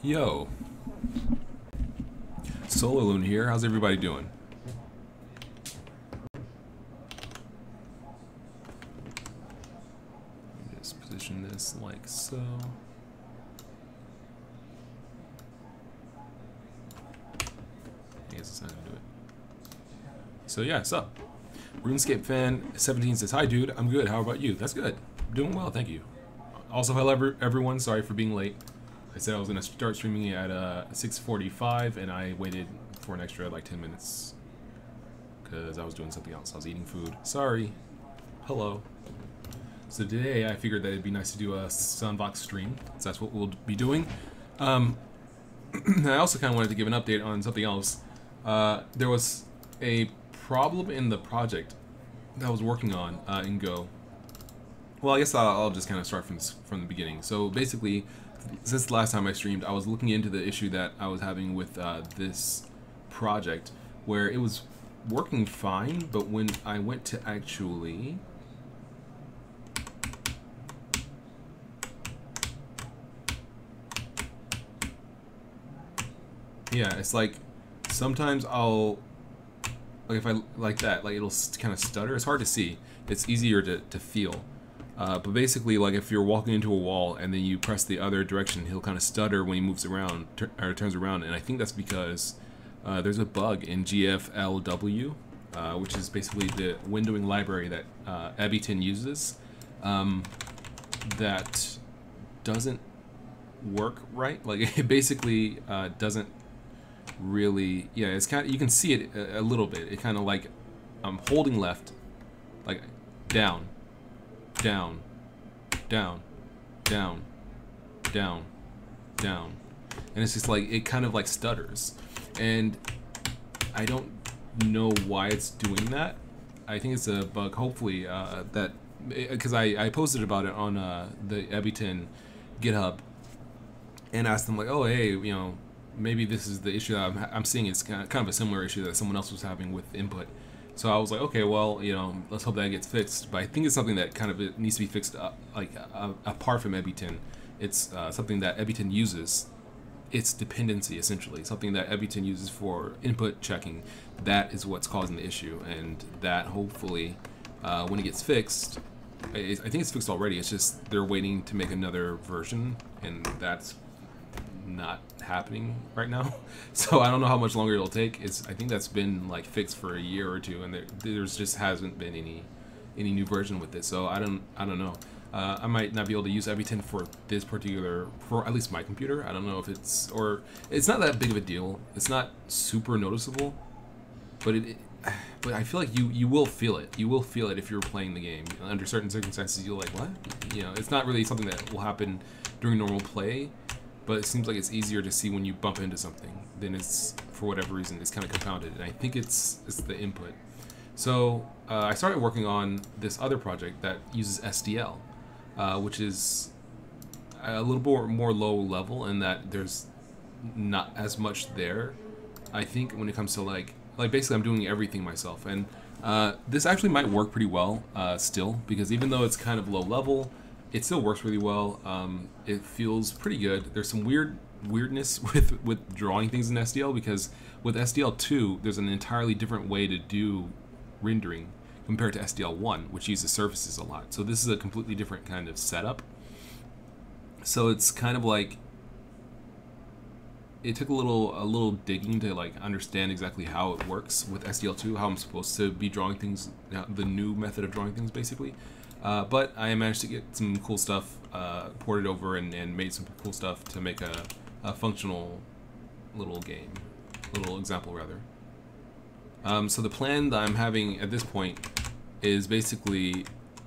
Yo, SolarLune here. How's everybody doing? Just position this like so. I guess it's not gonna do it. So yeah, what's up? RuneScape fan 17 says, "Hi, dude. I'm good. How about you?" That's good. I'm doing well, thank you. Also, hello everyone. Sorry for being late. I said I was gonna start streaming at 6:45, and I waited for an extra like 10 minutes because I was doing something else. I was eating food. Sorry. Hello. So today I figured that it'd be nice to do a SunVox stream. So that's what we'll be doing. I also kind of wanted to give an update on something else. There was a problem in the project that I was working on in Go. Well, I guess I'll just kind of start from the beginning. So basically, since the last time I streamed, I was looking into the issue that I was having with this project, where it was working fine, but when I went to actually it's like sometimes I'll, like if I like that, like it'll kind of stutter. It's hard to see. It's easier to feel. But basically, like if you're walking into a wall and then you press the other direction, he'll kind of stutter when he moves around or turns around. And I think that's because there's a bug in GFLW, which is basically the windowing library that Abbyton uses, that doesn't work right. Like it basically doesn't really. Yeah, it's kind of, you can see it a little bit. It kind of like I'm holding left, like down. Down, down, down, down, down, and it's just like it kind of like stutters, and I don't know why it's doing that. I think it's a bug. Hopefully, that because I posted about it on the Abbyton GitHub and asked them like, oh hey, you know, maybe this is the issue that I'm seeing. It's kind of a similar issue that someone else was having with input. So I was like, okay, well, you know, let's hope that gets fixed. But I think it's something that kind of it needs to be fixed up, like apart from Abbyton. It's something that Abbyton uses. It's dependency, essentially. Something that Abbyton uses for input checking. That is what's causing the issue. And that, hopefully, when it gets fixed, I think it's fixed already. It's just they're waiting to make another version. And that's not happening right now, so I don't know how much longer it'll take. I think that's been like fixed for a year or two, and there's just hasn't been any new version with it. So I don't know. I might not be able to use Abbyton for this particular, for at least my computer. I don't know if it's not that big of a deal. It's not super noticeable, but but I feel like you will feel it. You will feel it if you're playing the game. Under certain circumstances, you're like, what? You know, it's not really something that will happen during normal play. But it seems like it's easier to see when you bump into something than it's, for whatever reason, it's kind of compounded. And I think it's the input. So I started working on this other project that uses SDL, which is a little more low level in that there's not as much there. I think when it comes to like basically I'm doing everything myself. And this actually might work pretty well still, because even though it's kind of low level, it still works really well. It feels pretty good. There's some weirdness with drawing things in SDL, because with SDL2, there's an entirely different way to do rendering compared to SDL1, which uses surfaces a lot. So this is a completely different kind of setup. So it's kind of like it took a little digging to like understand exactly how it works with SDL2, how I'm supposed to be drawing things, the new method of drawing things, basically. But I managed to get some cool stuff ported over and made some cool stuff to make a functional little example rather. So the plan that I'm having at this point is basically,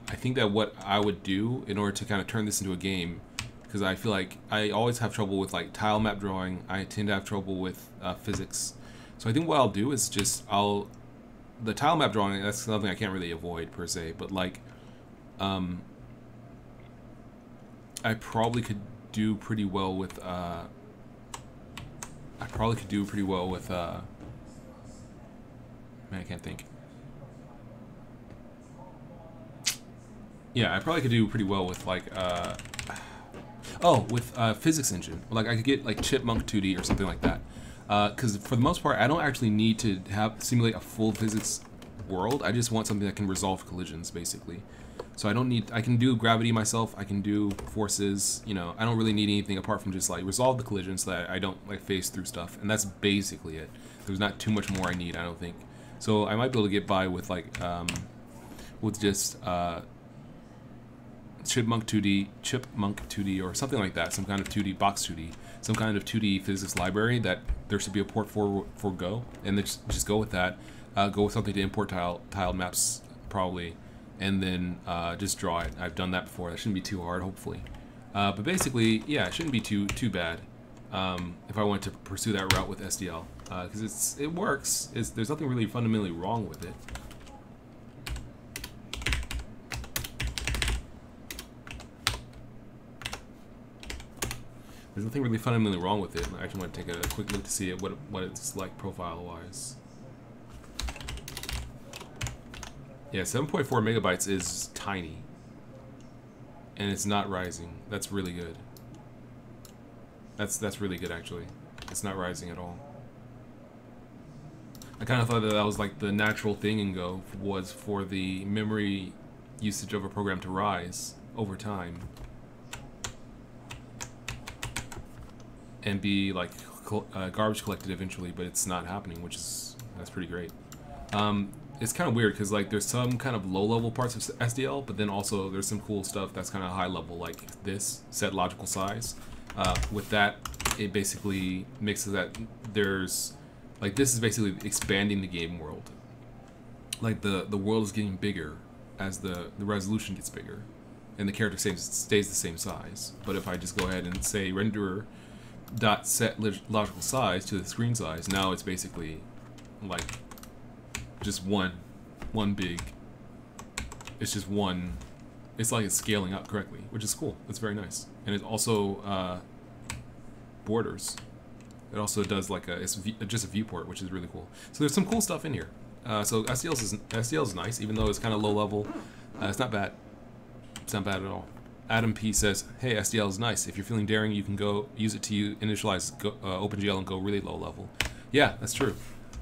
I think that what I would do in order to kind of turn this into a game, because I feel like I always have trouble with like tile map drawing. I tend to have trouble with physics. So I think what I'll do is just the tile map drawing, that's something I can't really avoid per se, but like I probably could do pretty well with man, I can't think. Yeah, I probably could do pretty well with like Oh, with physics engine. Like I could get like Chipmunk 2D or something like that. Because for the most part, I don't actually need to simulate a full physics world. I just want something that can resolve collisions, basically. So I don't need. I can do gravity myself. I can do forces. You know, I don't really need anything apart from just like resolve the collisions so that I don't like phase through stuff. And that's basically it. There's not too much more I need, I don't think. So I might be able to get by with like with just Chipmunk 2D or something like that. Some kind of 2D box 2D, some kind of 2D physics library that there should be a port for Go, and then just go with that. Go with something to import tiled maps probably. And then just draw it. I've done that before. That shouldn't be too hard, hopefully. But basically, yeah, it shouldn't be too bad if I wanted to pursue that route with SDL, because it works. There's nothing really fundamentally wrong with it. There's nothing really fundamentally wrong with it. I actually want to take a quick look to see what it's like profile-wise. Yeah, 7.4 megabytes is tiny. And it's not rising. That's really good. That's really good, actually. It's not rising at all. I kind of thought that was like the natural thing in Go, was for the memory usage of a program to rise over time. And be like garbage collected eventually, but it's not happening, that's pretty great. It's kind of weird because like there's some kind of low-level parts of SDL, but then also there's some cool stuff that's kind of high-level, like this set logical size. With that, it basically mixes that. There's like this is basically expanding the game world. Like the world is getting bigger as the resolution gets bigger, and the character stays the same size. But if I just go ahead and say renderer dot set logical size to the screen size, now it's basically like just one big. It's just one. It's like it's scaling up correctly, which is cool. It's very nice, and it also borders. It also does like it's just a viewport, which is really cool. So there's some cool stuff in here. So SDL is nice, even though it's kind of low level. It's not bad. It's not bad at all. Adam P says, "Hey, SDL is nice. If you're feeling daring, you can go use it to initialize OpenGL and go really low level." Yeah, that's true.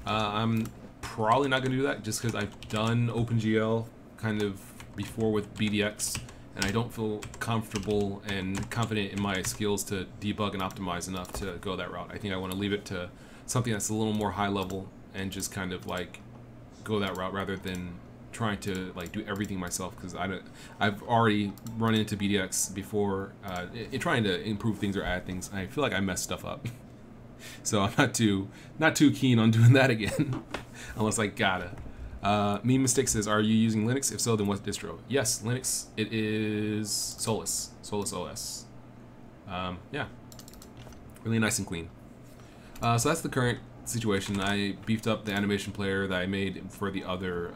I'm probably not going to do that just because I've done OpenGL kind of before with BDX, and I don't feel comfortable and confident in my skills to debug and optimize enough to go that route. I think I want to leave it to something that's a little more high level and just kind of like go that route rather than trying to like do everything myself, because I've already run into BDX before trying to improve things or add things. I feel like I mess stuff up. So I'm not too keen on doing that again, unless I gotta. Meme Mistake says, "Are you using Linux? If so, then what distro?" Yes, Linux. It is Solus OS. Yeah, really nice and clean. So that's the current situation. I beefed up the animation player that I made for the other,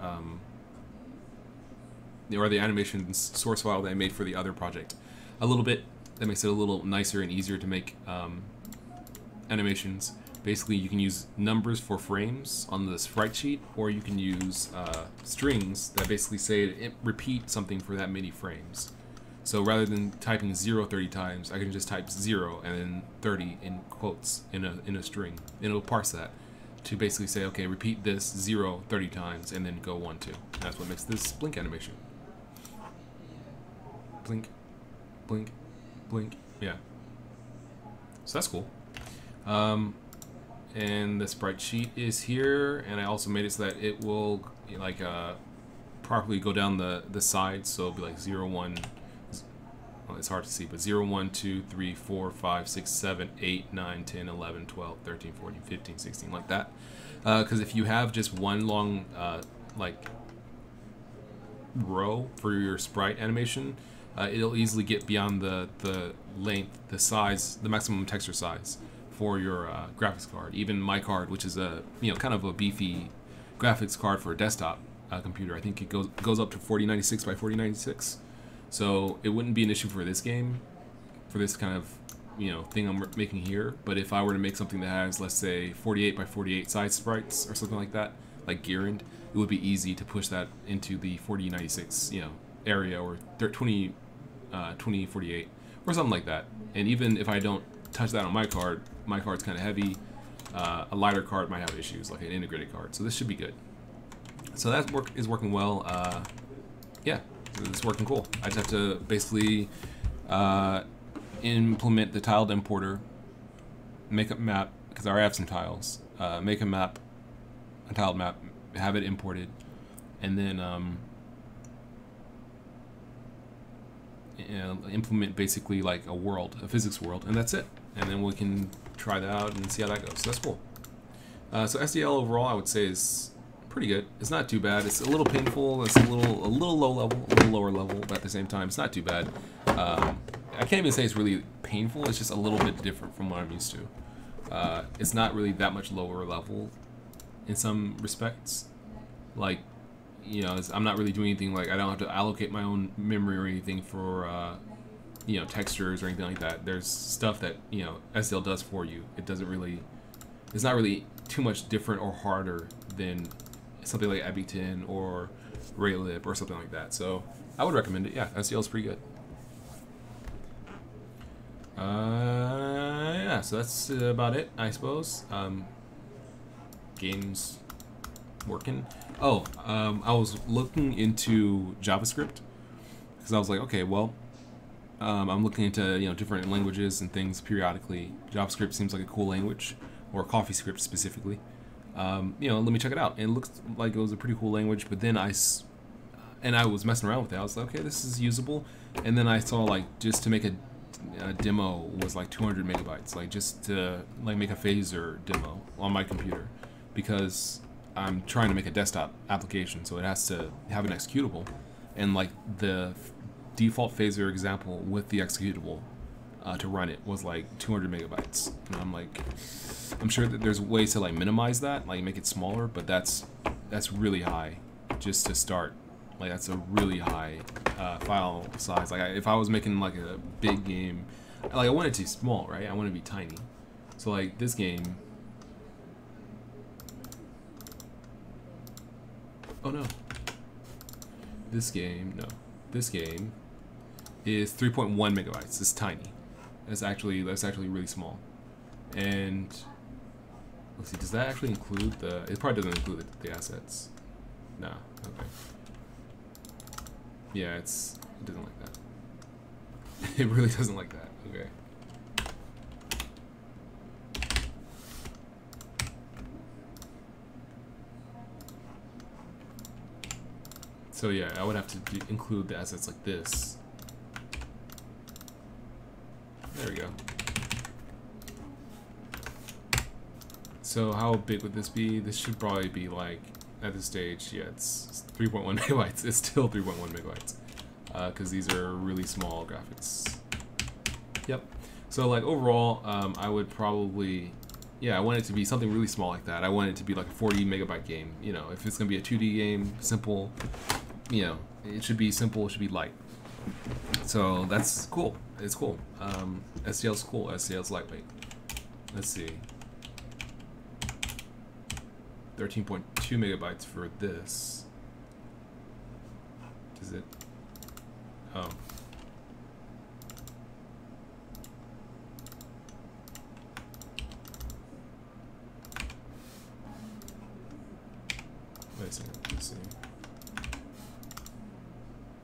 or the animation source file that I made for the other project, a little bit. That makes it a little nicer and easier to make animations. Basically, you can use numbers for frames on the sprite sheet, or you can use strings that basically say repeat something for that many frames. So rather than typing 0 30 times, I can just type 0 and then 30 in quotes in a string, and it'll parse that to basically say, okay, repeat this 0 30 times and then go 1 2. And that's what makes this blink animation. Blink, blink, blink. Yeah. So that's cool. And the sprite sheet is here, and I also made it so that it will like properly go down the sides, so it'll be like 0 1. Well, it's hard to see, but 0 1 2 3 4 5 6 7 8 9 10 11 12 13 14 15 16, like that. Because if you have just one long like row for your sprite animation, it'll easily get beyond the length, the size, the maximum texture size for your graphics card. Even my card, which is a kind of a beefy graphics card for a desktop computer, I think it goes up to 4096 by 4096. So it wouldn't be an issue for this game, for this kind of thing I'm making here. But if I were to make something that has, let's say, 48 by 48 size sprites or something like that, like Gearind, it would be easy to push that into the 4096 area, or 2048 or something like that. And even if I don't touch that on my card's kind of heavy. A lighter card might have issues, like an integrated card. So this should be good. So that is working well. Yeah, it's working cool. I just have to basically implement the tiled importer, make a map, because I already have some tiles, make a map, a tiled map, have it imported, and then you know, implement basically like a world, a physics world, and that's it. And then we can try that out and see how that goes. So that's cool. So SDL overall, I would say, is pretty good. It's not too bad. It's a little painful. It's a little low level, a little lower level, but at the same time, it's not too bad. I can't even say it's really painful. It's just a little bit different from what I'm used to. It's not really that much lower level in some respects. Like, you know, I'm not really doing anything, like I don't have to allocate my own memory or anything for you know, textures or anything like that. There's stuff that, you know, SDL does for you. It doesn't really, it's not really too much different or harder than something like Abington or Raylib or something like that. So I would recommend it. Yeah, SDL is pretty good. Yeah, so that's about it, I suppose. Games working. Oh, I was looking into JavaScript because I was like, okay, well, I'm looking into, you know, different languages and things periodically. JavaScript seems like a cool language, or CoffeeScript specifically. You know, let me check it out. And it looks like it was a pretty cool language. But then I was messing around with it. I was like, okay, this is usable. And then I saw, like, just to make a demo was like 200 megabytes, like just to like make a phaser demo on my computer, because I'm trying to make a desktop application, so it has to have an executable, and like the default phaser example with the executable to run it was like 200 megabytes, and I'm like, I'm sure that there's ways to like minimize that, like make it smaller, but that's really high just to start. Like, that's a really high file size. Like, if I was making like a big game, like I want it to be small, right? I want it to be tiny. So like this game, oh no, this game is 3.1 megabytes. It's tiny. That's actually really small. And let's see, does that actually include the? It probably doesn't include the assets. No. Okay. Yeah, it doesn't like that. It really doesn't like that. Okay. So yeah, I would have to include the assets like this. There we go. So how big would this be? This should probably be like, at this stage, yeah, it's 3.1 megabytes. It's still 3.1 megabytes because these are really small graphics. Yep. So like overall, I would probably, yeah, I want it to be something really small like that. I want it to be like a 40 megabyte game. You know, if it's gonna be a 2D game, simple, you know, it should be simple. It should be light. So that's cool. It's cool. STL's cool. STL's lightweight. Let's see. 13.2 megabytes for this. Is it? Oh. Wait a second. Let's see.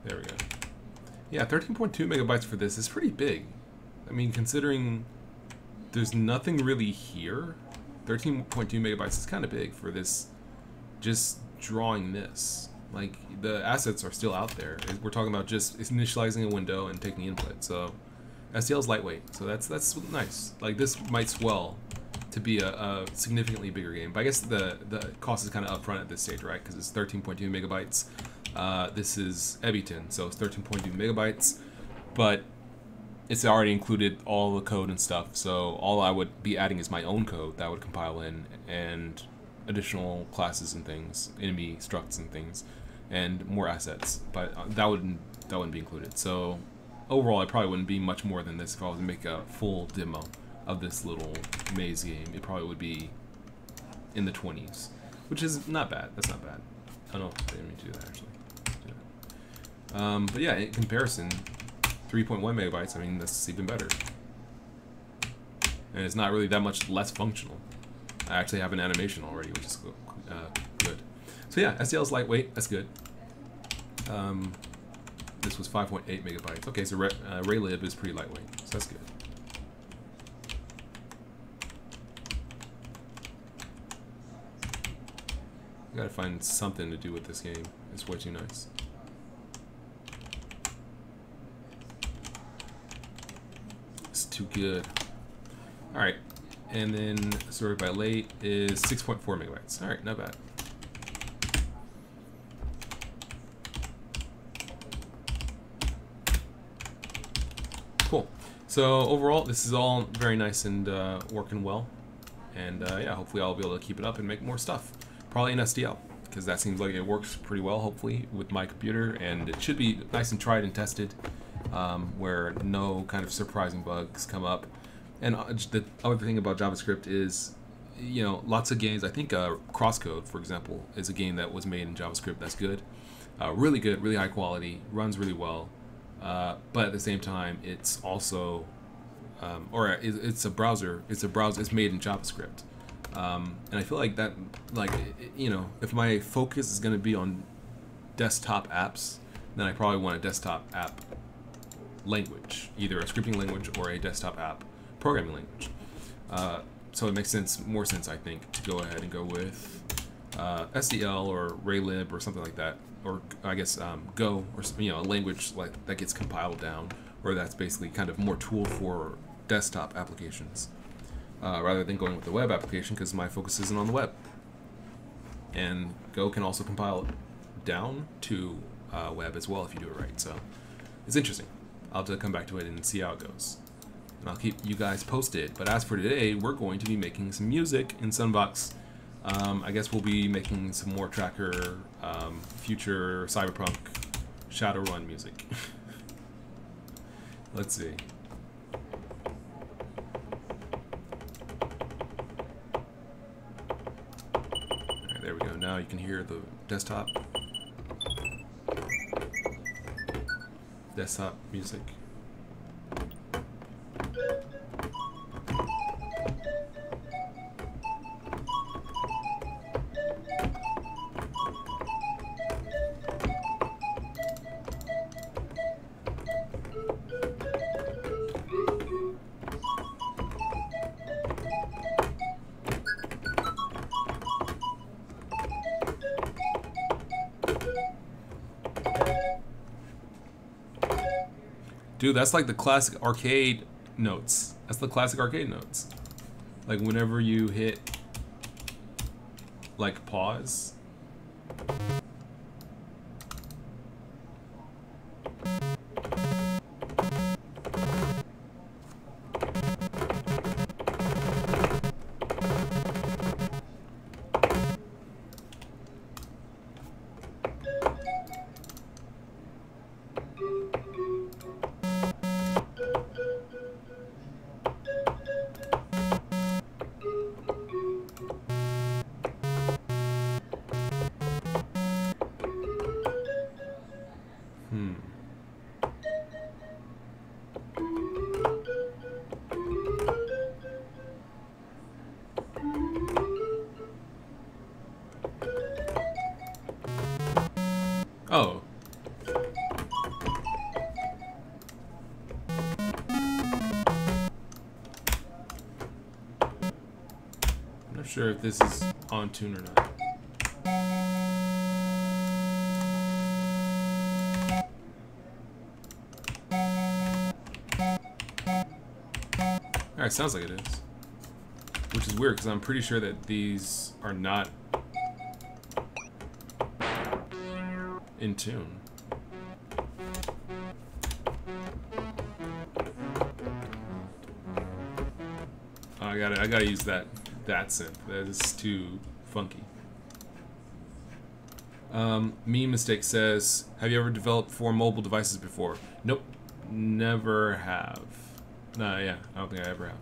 There we go. Yeah, 13.2 megabytes for this is pretty big. I mean, considering there's nothing really here, 13.2 megabytes is kind of big for this, just drawing this. Like, the assets are still out there. We're talking about just initializing a window and taking input. So STL is lightweight, so that's nice. Like, this might swell to be a significantly bigger game, but I guess the cost is kind of upfront at this stage, right? Because it's 13.2 megabytes. This is Abington, so it's 13.2 megabytes, but it's already included all the code and stuff, so all I would be adding is my own code that would compile in, and additional classes and things, enemy structs and things, and more assets, but that wouldn't be included. So overall, it probably wouldn't be much more than this if I was to make a full demo of this little maze game. It probably would be in the 20s, which is not bad. That's not bad. I don't know if I didn't mean to do that actually. But yeah, in comparison, 3.1 megabytes, I mean, that's even better. and it's not really that much less functional. I actually have an animation already, which is good. So yeah, SDL is lightweight. That's good. This was 5.8 megabytes. Okay, so Raylib is pretty lightweight, so that's good. I gotta find something to do with this game. It's way too nice. It's too good. Alright, and then storage by late is 6.4 megabytes. Alright, not bad. Cool. So overall, this is all very nice and working well. And yeah, hopefully I'll be able to keep it up and make more stuff. Probably in SDL, because that seems like it works pretty well, hopefully, with my computer. And it should be nice and tried and tested, where no kind of surprising bugs come up. And the other thing about JavaScript is, you know, lots of games. I think Crosscode, for example, is a game that was made in JavaScript that's good. Really good, really high quality, runs really well. But at the same time, it's also, it's a browser. It's made in JavaScript. And I feel like that, like, you know, if my focus is going to be on desktop apps, then I probably want a desktop app language, either a scripting language or a desktop app programming language. So it makes more sense, I think, to go ahead and go with SDL or Raylib or something like that, or I guess Go, or, you know, a language like that gets compiled down, or that's basically kind of more tool for desktop applications. Rather than going with the web application, because my focus isn't on the web. And Go can also compile down to web as well if you do it right. So it's interesting. I'll have to come back to it and see how it goes. And I'll keep you guys posted. But as for today, we're going to be making some music in SunVox. I guess we'll be making some more Tracker, future Cyberpunk, Shadowrun music. Let's see. There we go. Now you can hear the desktop music. Dude, that's like the classic arcade notes. That's the classic arcade notes. Like whenever you hit like pause. Oh. I'm not sure if this is on tune or not. Alright, sounds like it is. Which is weird, because I'm pretty sure that these are not in tune. Oh, I gotta use that synth. That is too funky. Me Mistake says, have you ever developed for mobile devices before? Nope, never have. Nah, yeah, I don't think I ever have.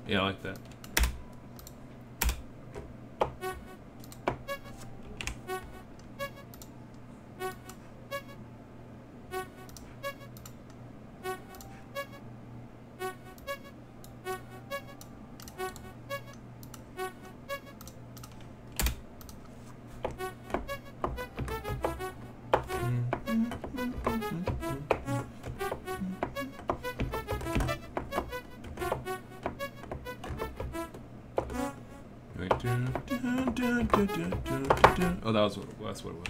Yeah, I like that. Oh, that's what it was. Oh, that's what it was.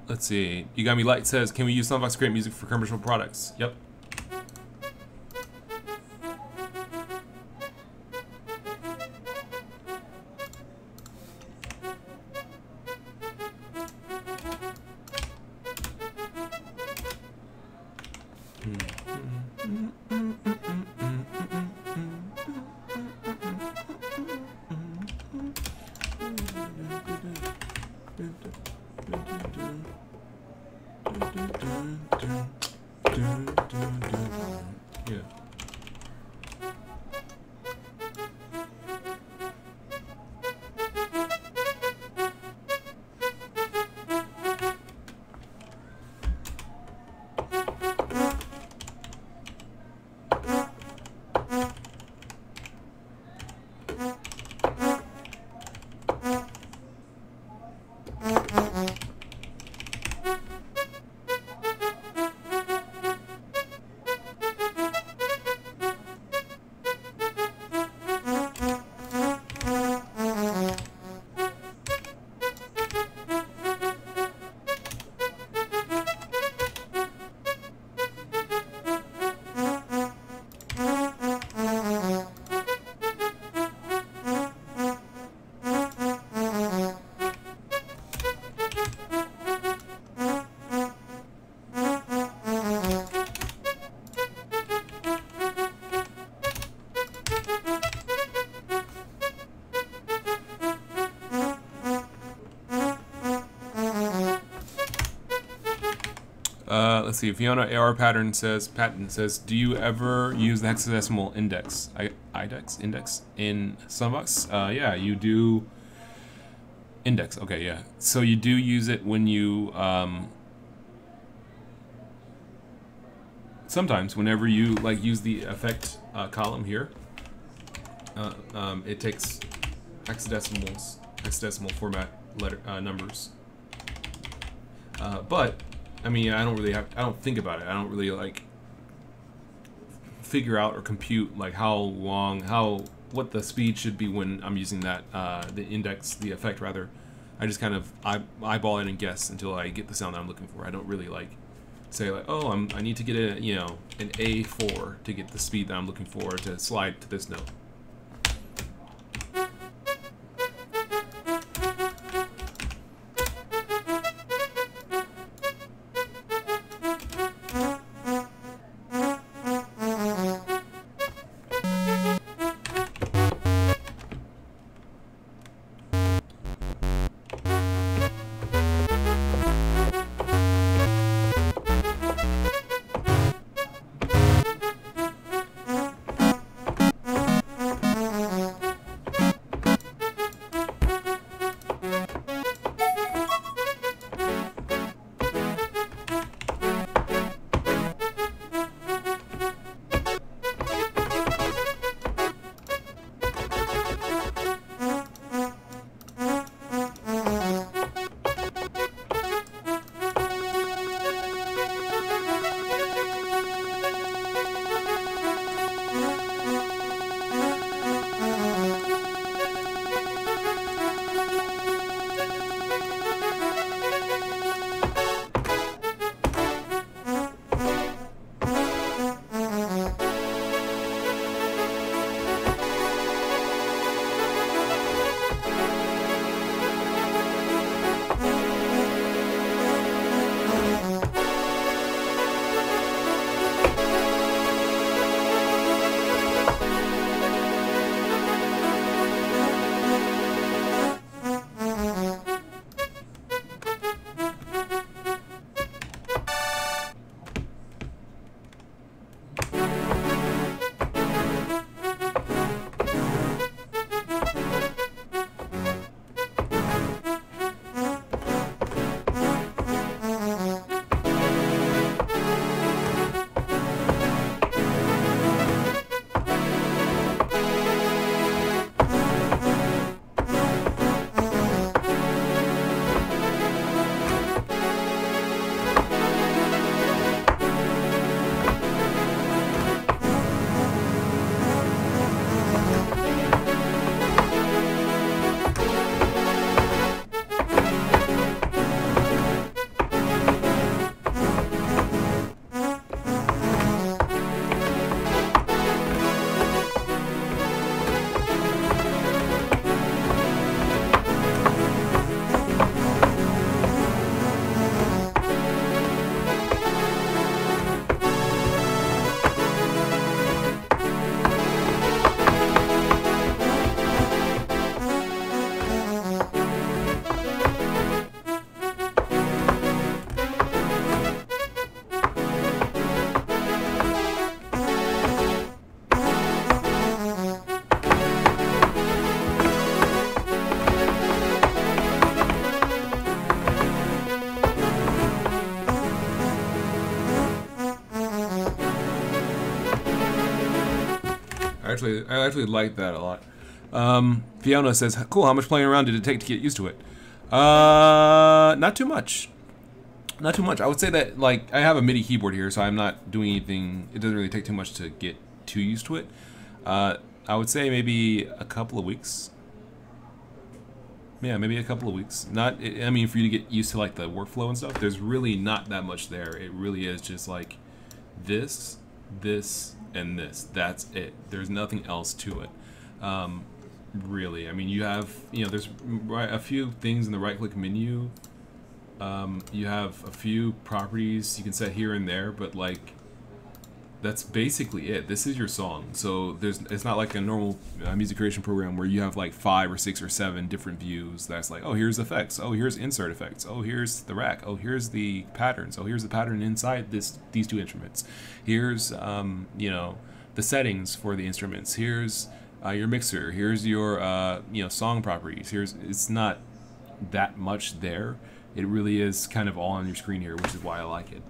Let's see. You Got Me Light says, can we use SunVox to create music for commercial products? Yep. Let's see. Fiona AR Pattern says, do you ever use the hexadecimal index, index in SunVox? Yeah, you do. Index. Okay, yeah. So you do use it when you sometimes whenever you like use the effect column here. It takes hexadecimal format numbers. But I mean, I don't think about it. I don't really like figure out or compute like what the speed should be when I'm using that, the effect rather. I just kind of eyeball it and guess until I get the sound that I'm looking for. I don't really like say like, oh, I need to get an A4 to get the speed that I'm looking for to slide to this note. actually like that a lot. Fiona says, "Cool. How much playing around did it take to get used to it?" Not too much. Not too much. I would say that, like, I have a MIDI keyboard here, so I'm not doing anything. It doesn't really take too much to get too used to it. I would say maybe a couple of weeks. Yeah, maybe a couple of weeks. Not, I mean, for you to get used to, like, the workflow and stuff, there's really not that much there. It really is just, like, this, and this. That's it. There's nothing else to it. Really. I mean, you have, you know, there's a few things in the right-click menu. You have a few properties you can set here and there, but, like, that's basically it. This is your song. So it's not like a normal music creation program where you have like 5 or 6 or 7 different views. That's like, oh, here's effects. Oh, here's insert effects. Oh, here's the rack. Oh, here's the patterns. Oh, here's the pattern inside these 2 instruments. Here's you know, the settings for the instruments. Here's your mixer. Here's your you know, song properties. It's not that much there. It really is kind of all on your screen here, which is why I like it.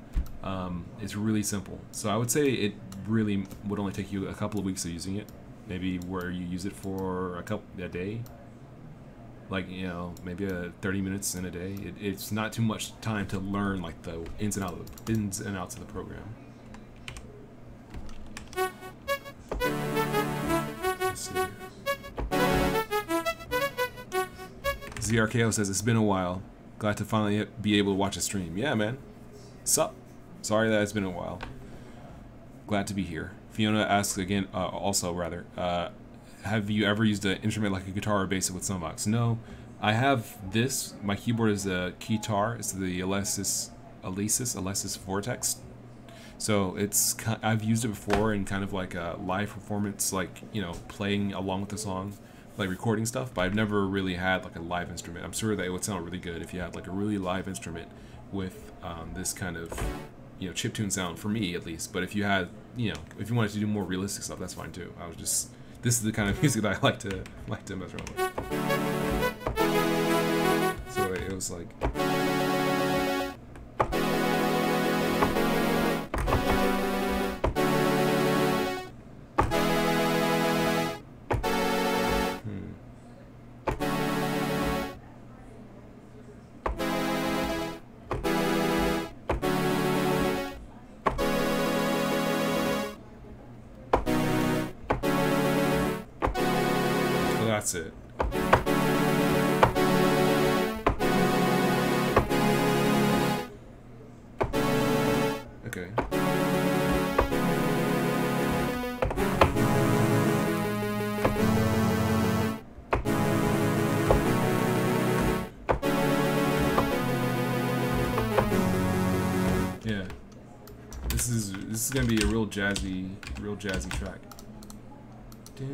It's really simple. So I would say it really would only take you a couple of weeks of using it. Maybe where you use it for a day. Like, you know, maybe 30 minutes in a day. It's not too much time to learn, like, the ins and outs of the program. Let's see here. ZRKO says, it's been a while. Glad to finally be able to watch a stream. Yeah, man. Sup? Sorry that it's been a while. Glad to be here. Fiona asks again, also rather, have you ever used an instrument like a guitar or bass with SunVox? No, I have this. My keyboard is a Keytar. It's the Alesis Vortex. So I've used it before in kind of like a live performance, like, you know, playing along with the song, like recording stuff. But I've never really had like a live instrument. I'm sure that it would sound really good if you had like a really live instrument with this kind of, you know, chiptune sound, for me at least. But if you had, you know, if you wanted to do more realistic stuff, that's fine too. This is the kind of music that I like to mess around with. So it was like, that's it. Okay. Yeah. This is gonna be a real jazzy track. Yeah.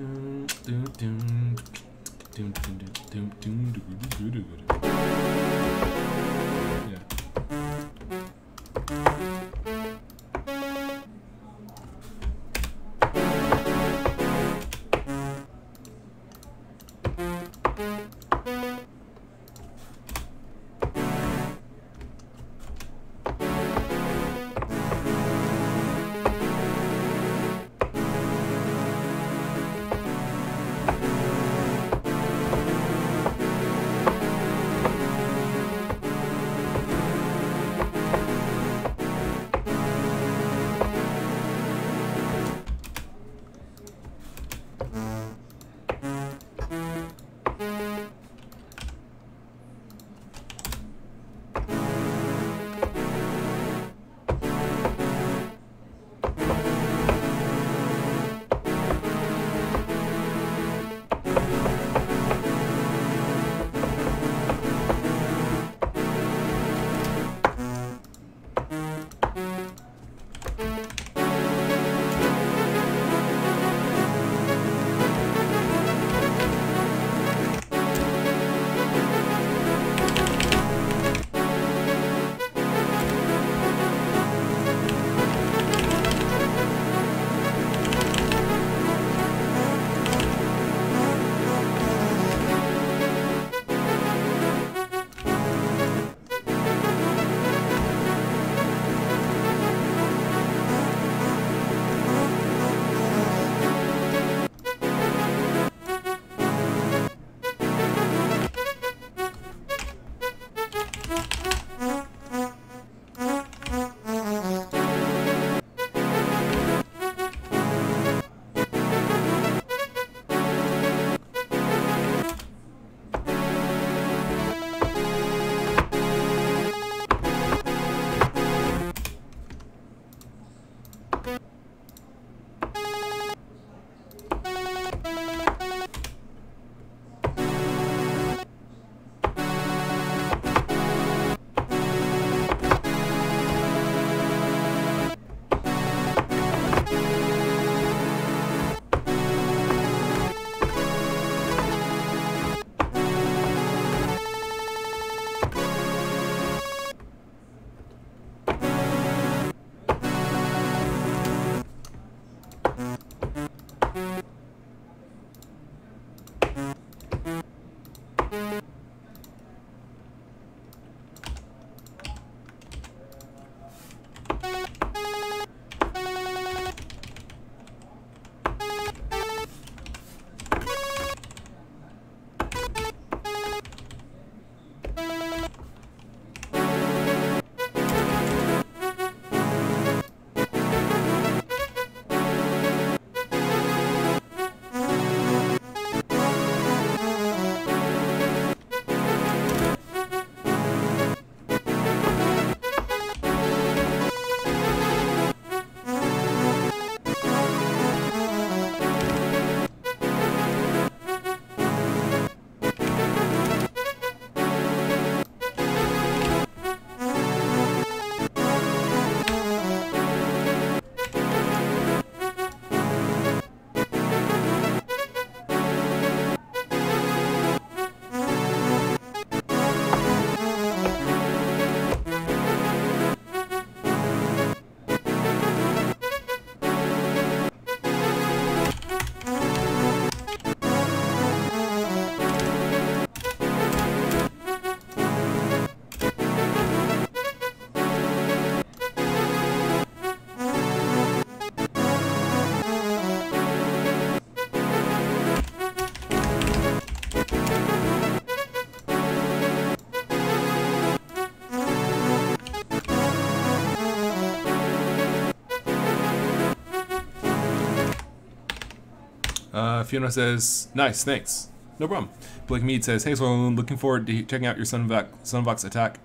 Fiona says, nice, thanks. No problem. Blake Mead says, hey, so I'm looking forward to checking out your SunVox attack.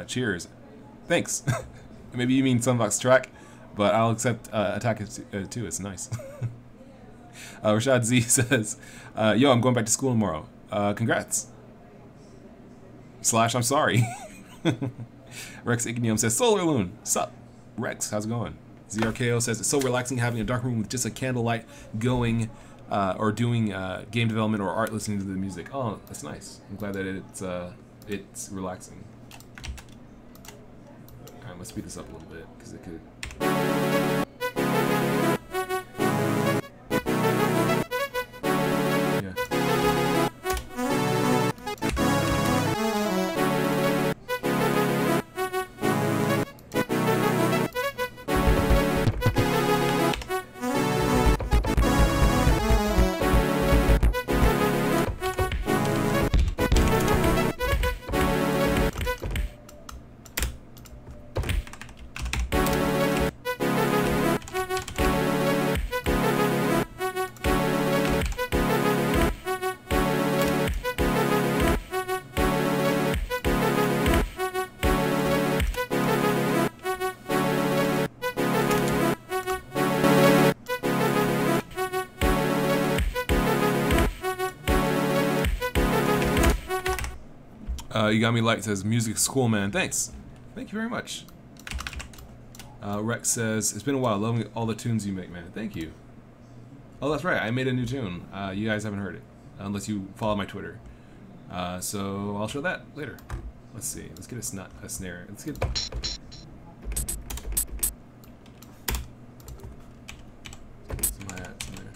Cheers. Thanks. Maybe you mean SunVox track, but I'll accept attack too. It's nice. Rashad Z says, yo, I'm going back to school tomorrow. Congrats. / I'm sorry. Rex Ignium says, SolarLune. Sup? Rex, how's it going? ZRKO says, it's so relaxing having a dark room with just a candlelight going or doing game development or art listening to the music. Oh, that's nice. I'm glad that it's relaxing. Alright, let's speed this up a little bit because it could... You got me light says music school man. Thanks. Thank you very much. Rex says it's been a while. Loving all the tunes you make, man. Thank you. Oh, that's right. I made a new tune. You guys haven't heard it unless you follow my Twitter. So I'll show that later. Let's see. Let's get a snare. Let's get. Some hi-hats in there.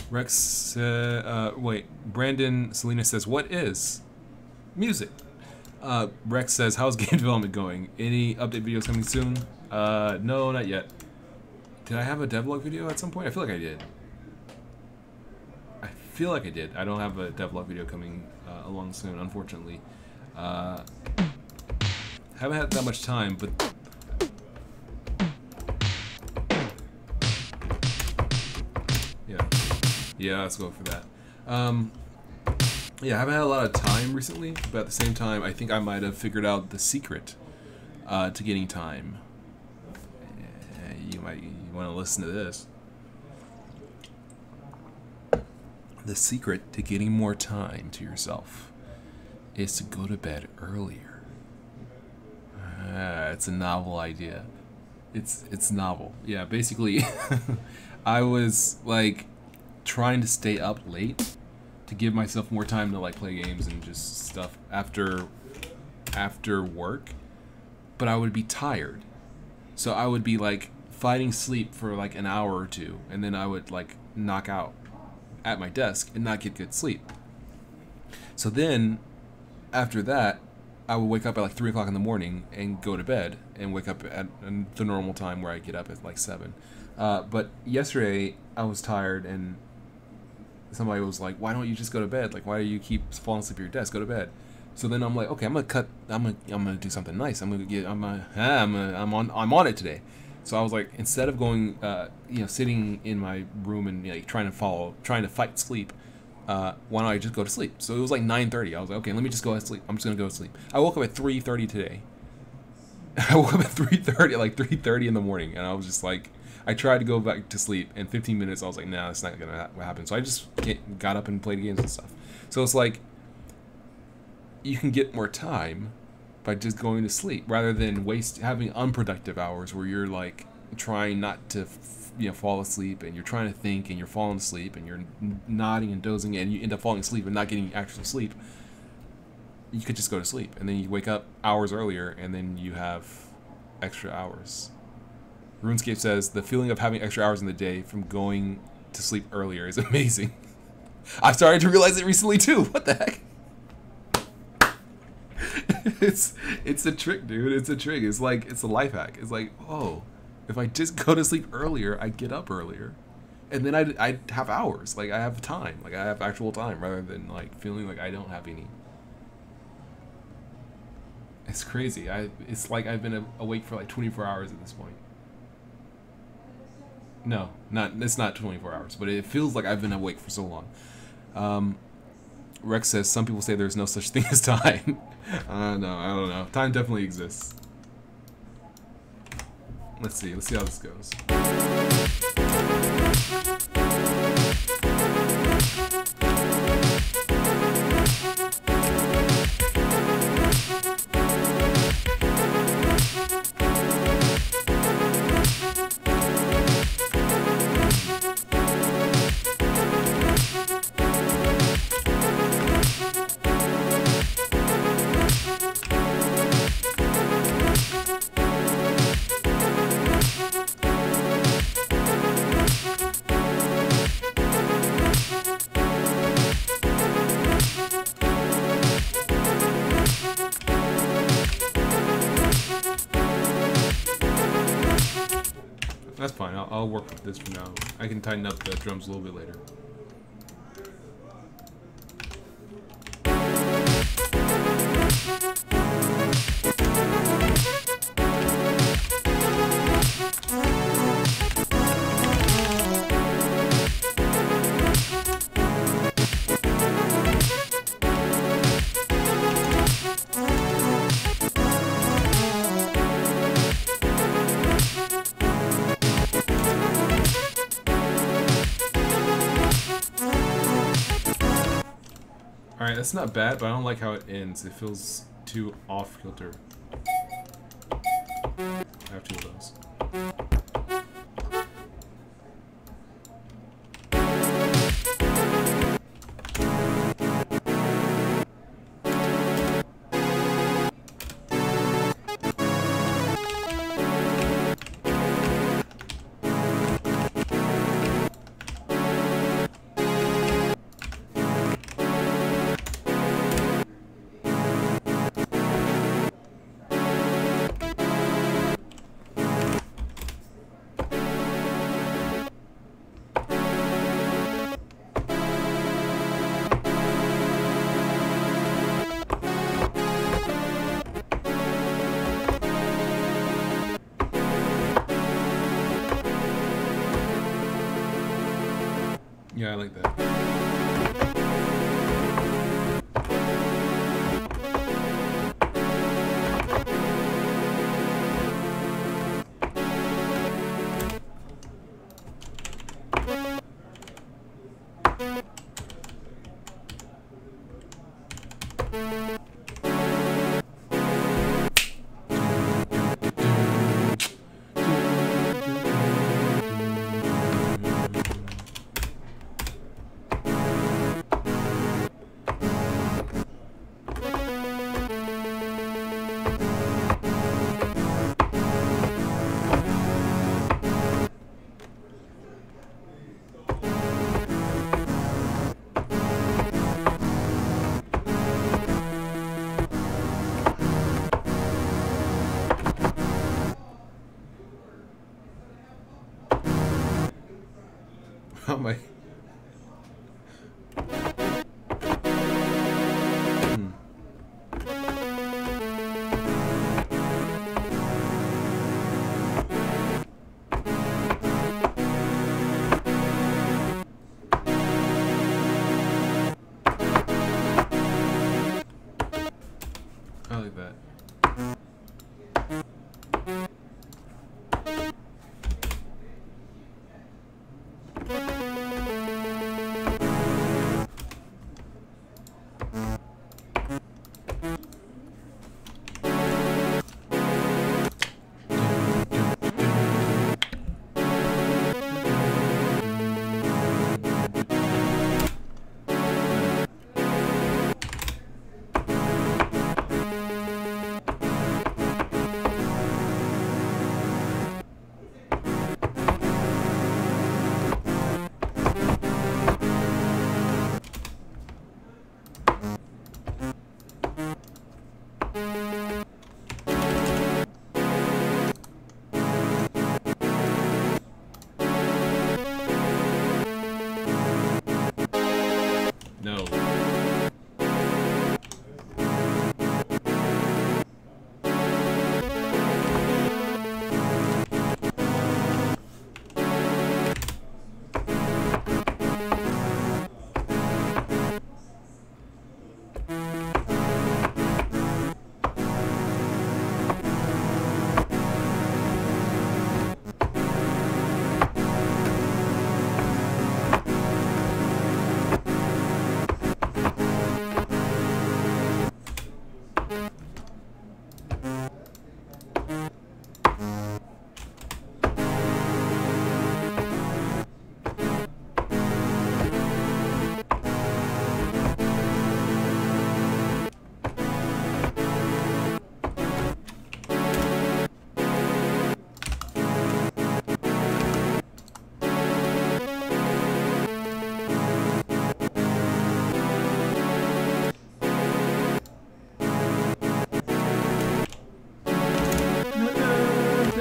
Rex, wait, Brandon Selena says, what is music? Rex says, how's game development going? Any update videos coming soon? No, not yet. Did I have a devlog video at some point? I feel like I did. I don't have a devlog video coming along soon, unfortunately. Haven't had that much time, but... Yeah, let's go for that. Yeah, I haven't had a lot of time recently, but at the same time, I think I might have figured out the secret to getting time. You want to listen to this. The secret to getting more time to yourself is to go to bed earlier. It's a novel idea. It's novel. Yeah, basically, I was like trying to stay up late to give myself more time to like play games and just stuff after work, but I would be tired, so I would be like fighting sleep for like an hour or two, and then I would like knock out at my desk and not get good sleep. So then after that I would wake up at like 3 o'clock in the morning and go to bed and wake up at the normal time where I get up at like 7. But yesterday I was tired and somebody was like, why don't you just go to bed? Like, why do you keep falling asleep at your desk? Go to bed. So then I'm like, okay, I'm gonna do something nice. I'm on it today. So I was like, instead of going, sitting in my room and like trying to fight sleep, why don't I just go to sleep? So it was like 9:30. I was like, okay, let me just go to sleep. I'm just gonna go to sleep. I woke up at 3:30 today. I woke up at 3:30, like 3:30 in the morning, and I was just like, I tried to go back to sleep, and 15 minutes I was like, nah, that's not gonna happen. So I just got up and played games and stuff. So it's like, you can get more time by just going to sleep rather than having unproductive hours where you're like trying not to fall asleep, and you're trying to think and you're falling asleep and you're nodding and dozing and you end up falling asleep and not getting actual sleep. You could just go to sleep and then you wake up hours earlier and then you have extra hours. RuneScape says, the feeling of having extra hours in the day from going to sleep earlier is amazing. I've started to realize it recently too. What the heck? It's a trick, dude. It's a trick. It's like, it's a life hack. It's like, oh, if I just go to sleep earlier, I get up earlier. And then I have hours. Like, I have time. Like, I have actual time rather than, like, feeling like I don't have any. It's crazy. It's like I've been awake for, like, 24 hours at this point. No, it's not 24 hours, but it feels like I've been awake for so long. Rex says, some people say there's no such thing as time. No, I don't know. Time definitely exists. Let's see how this goes. That's fine. I'll work with this for now. I can tighten up the drums a little bit later. Alright, that's not bad, but I don't like how it ends. It feels too off-kilter. I have two of those. Yeah, I like that.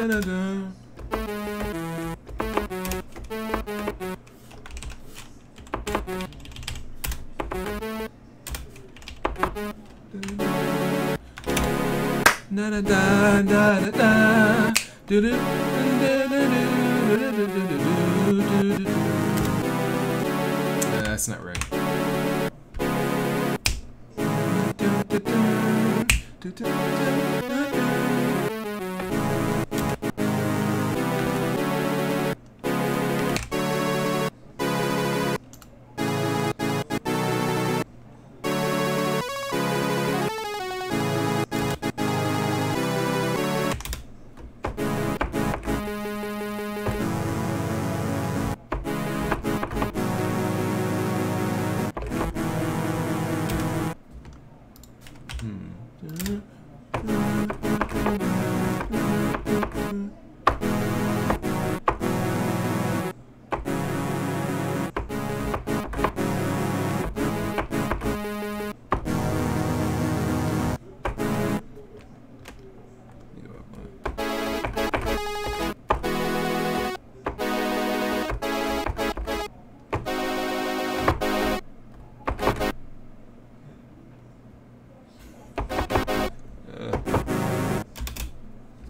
da, da. Da da da da da da. Do do do. That's not right.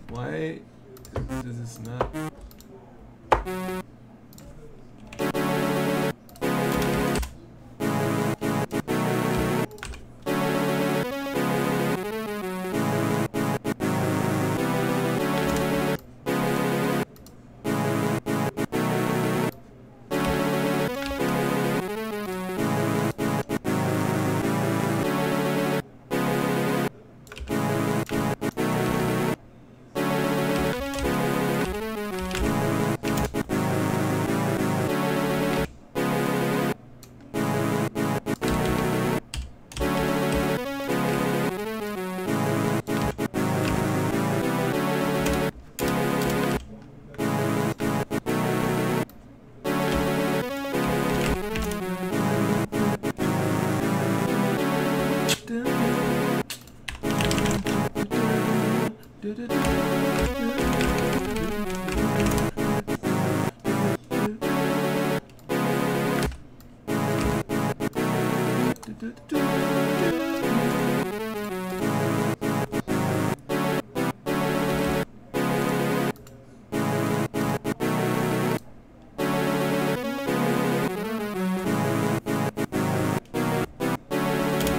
Why does this not?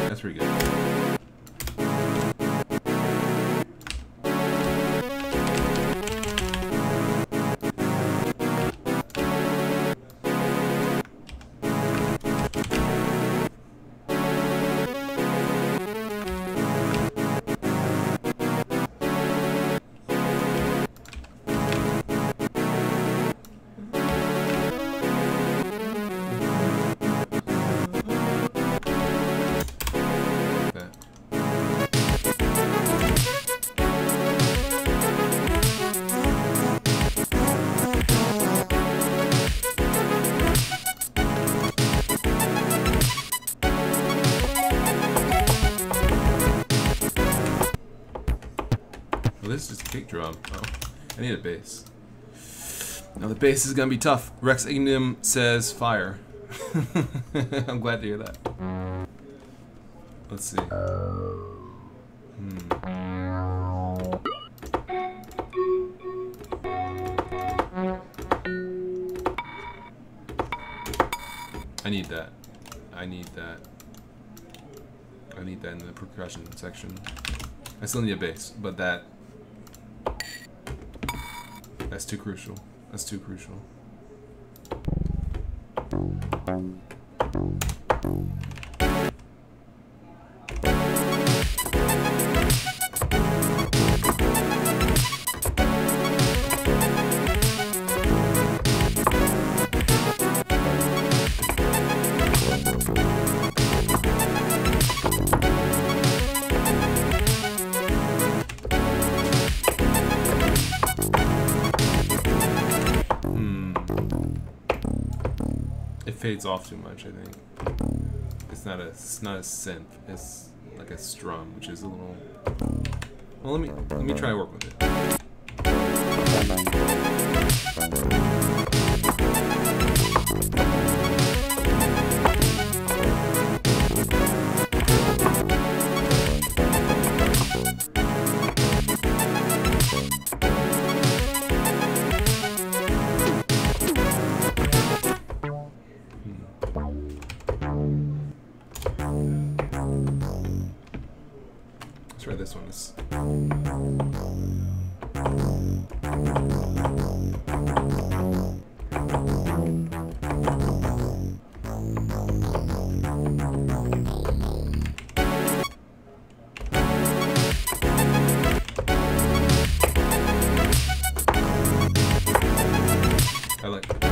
That's pretty good. This is a kick drum. Oh, I need a bass. Now the bass is gonna be tough. Rex Ignium says fire. I'm glad to hear that. Let's see. I need that. I need that. I need that in the percussion section. I still need a bass, but that's too crucial. That's too crucial. It fades off too much, I think. It's not a synth. It's like a strum, which is a little. Well, let me try to work with it. Try this one. It's... I like it.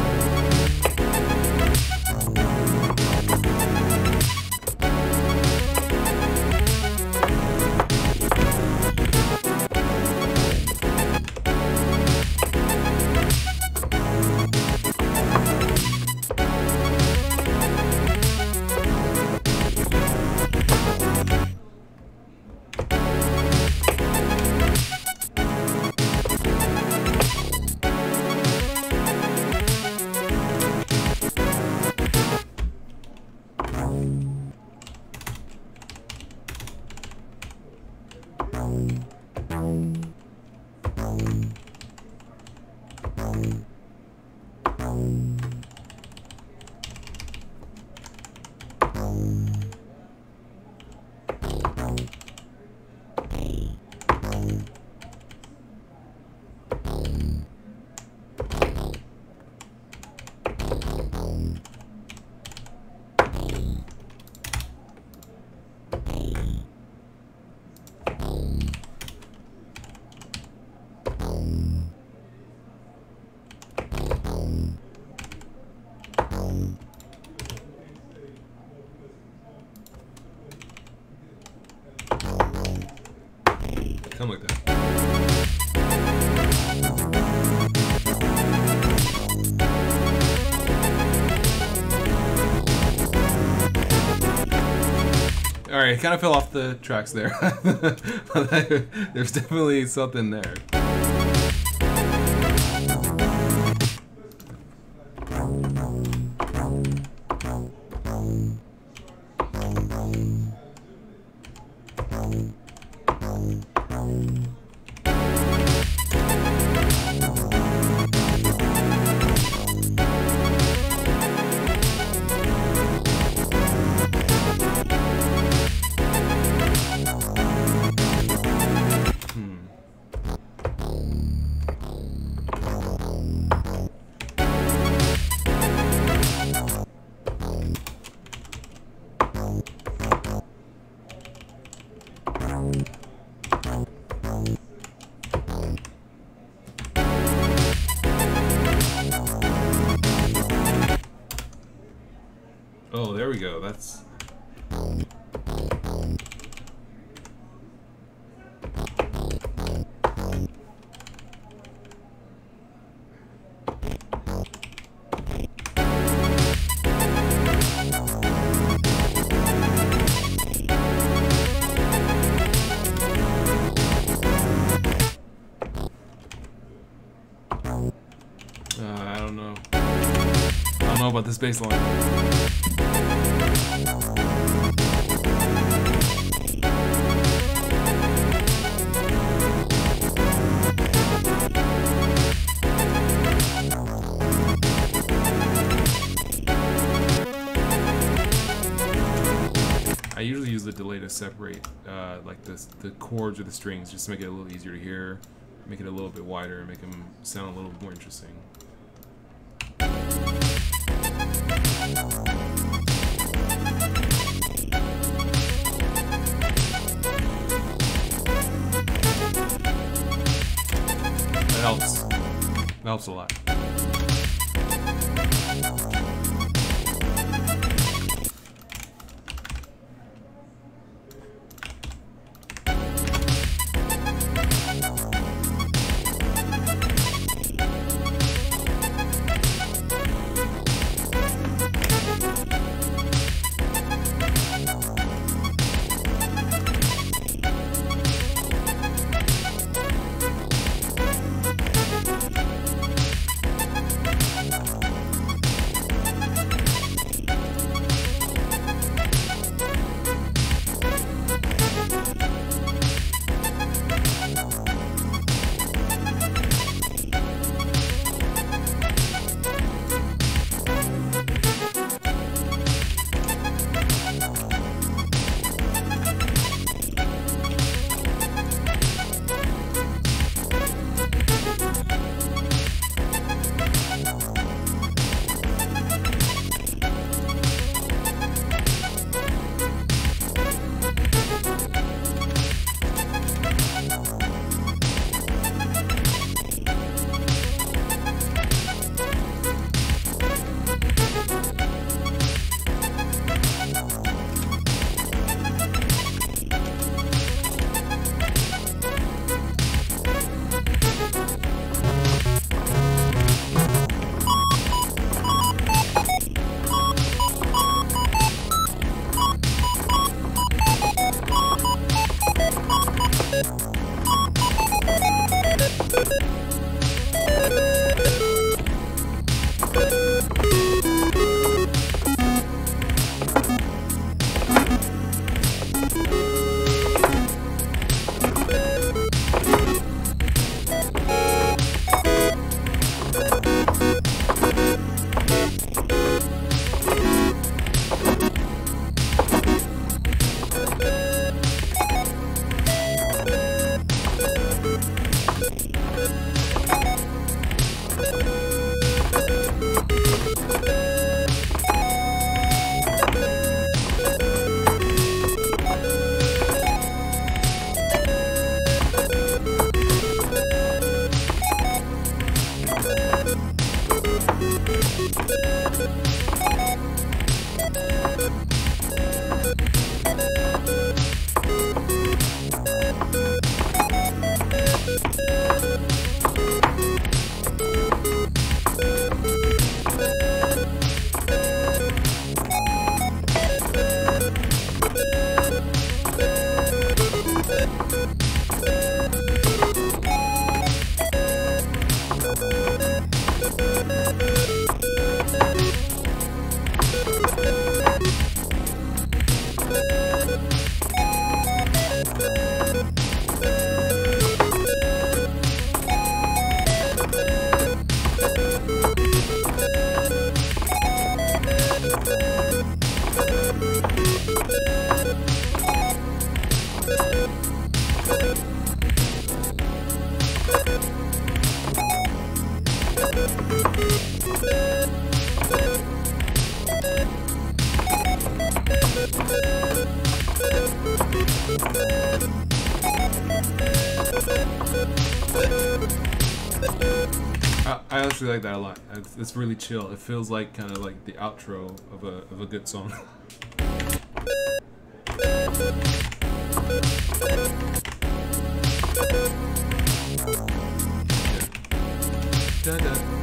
Come like that. Alright, kind of fell off the tracks there. There's definitely something there. Oh, there we go. That's... I don't know. I don't know about this bass line. I usually use the delay to separate like the chords or the strings, just to make it a little easier to hear, make it a little bit wider, make them sound a little more interesting. That helps. That helps a lot. I actually like that a lot. It's really chill. It feels like kind of like the outro of a good song. Da -da.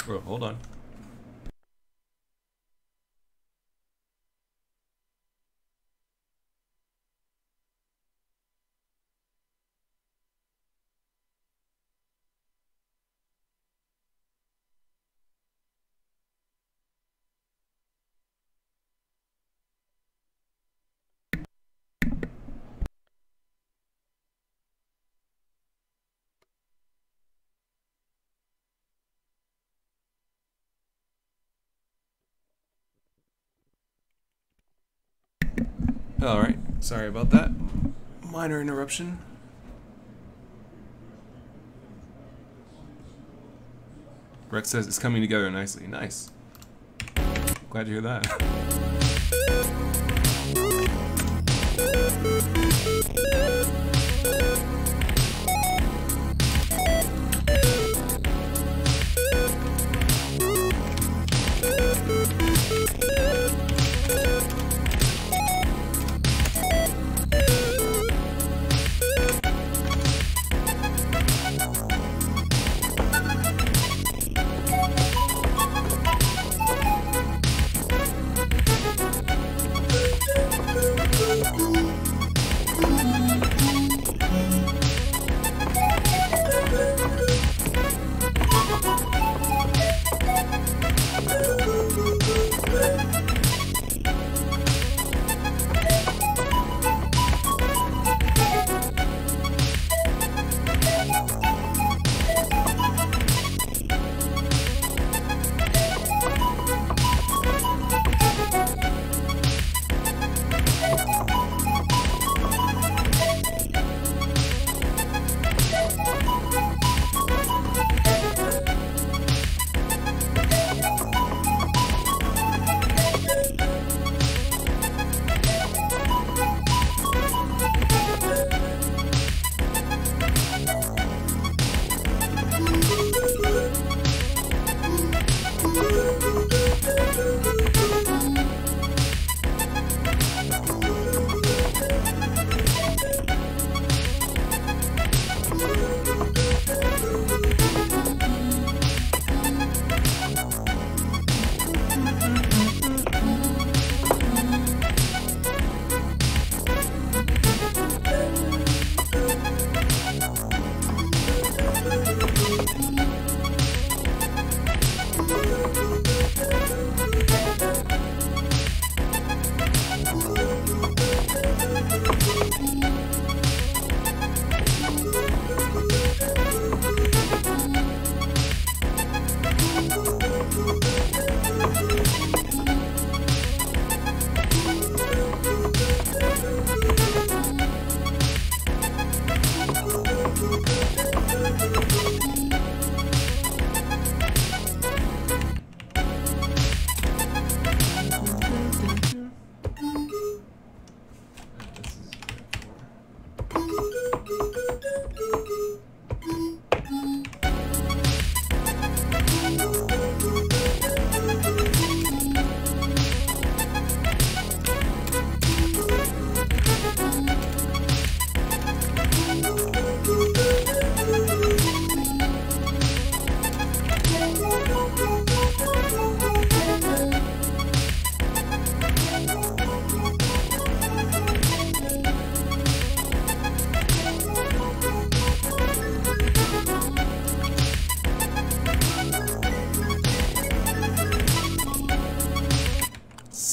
Oh, hold on. Alright, sorry about that. Minor interruption. Rex says it's coming together nicely. Nice. Glad to hear that.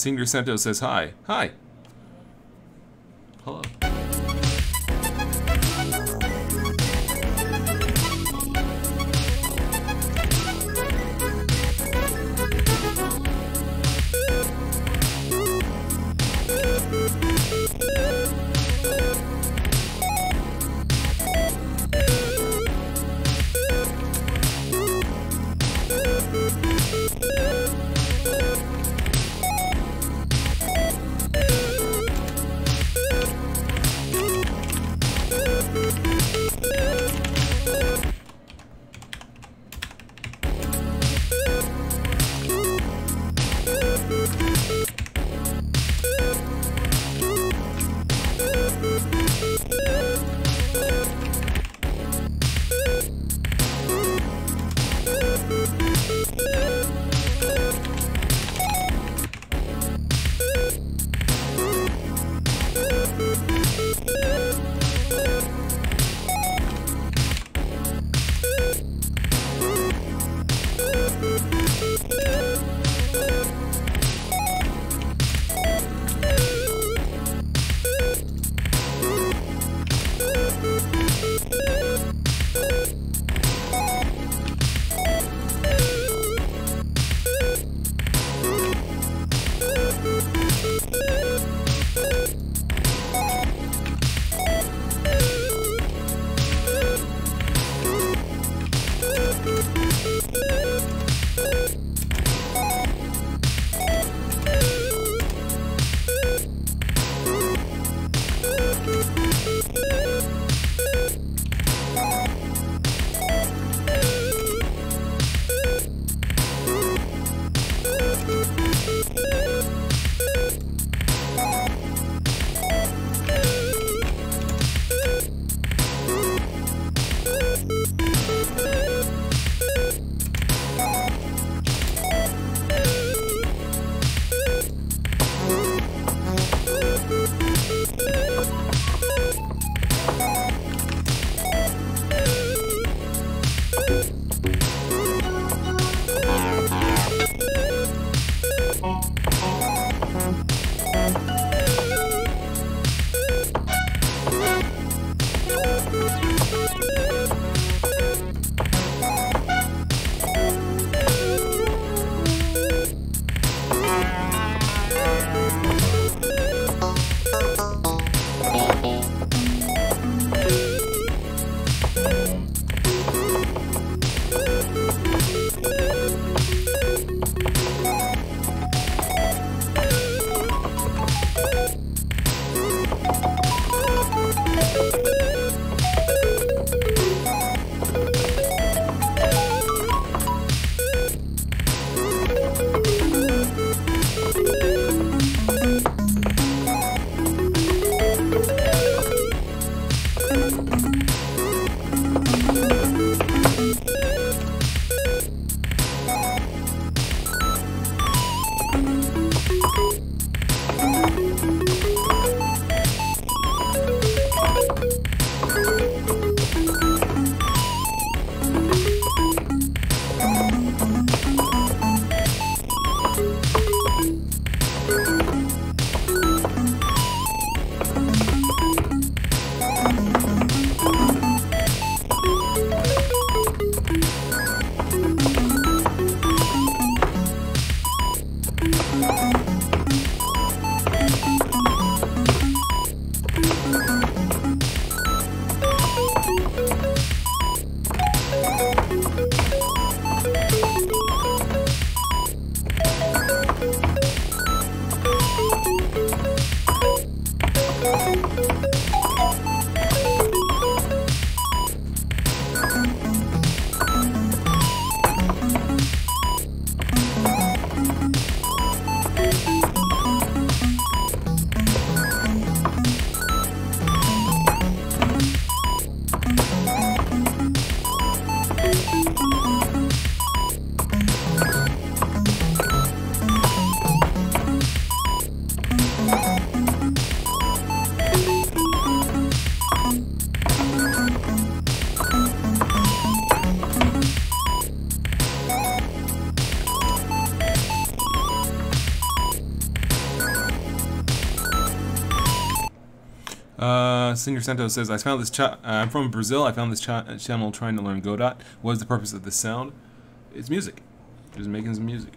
Singer Sento says hi. Hi. Hello. Singer Santos says, I found this I'm from Brazil. I found this channel trying to learn Godot. What is the purpose of this sound? It's music. Just making some music.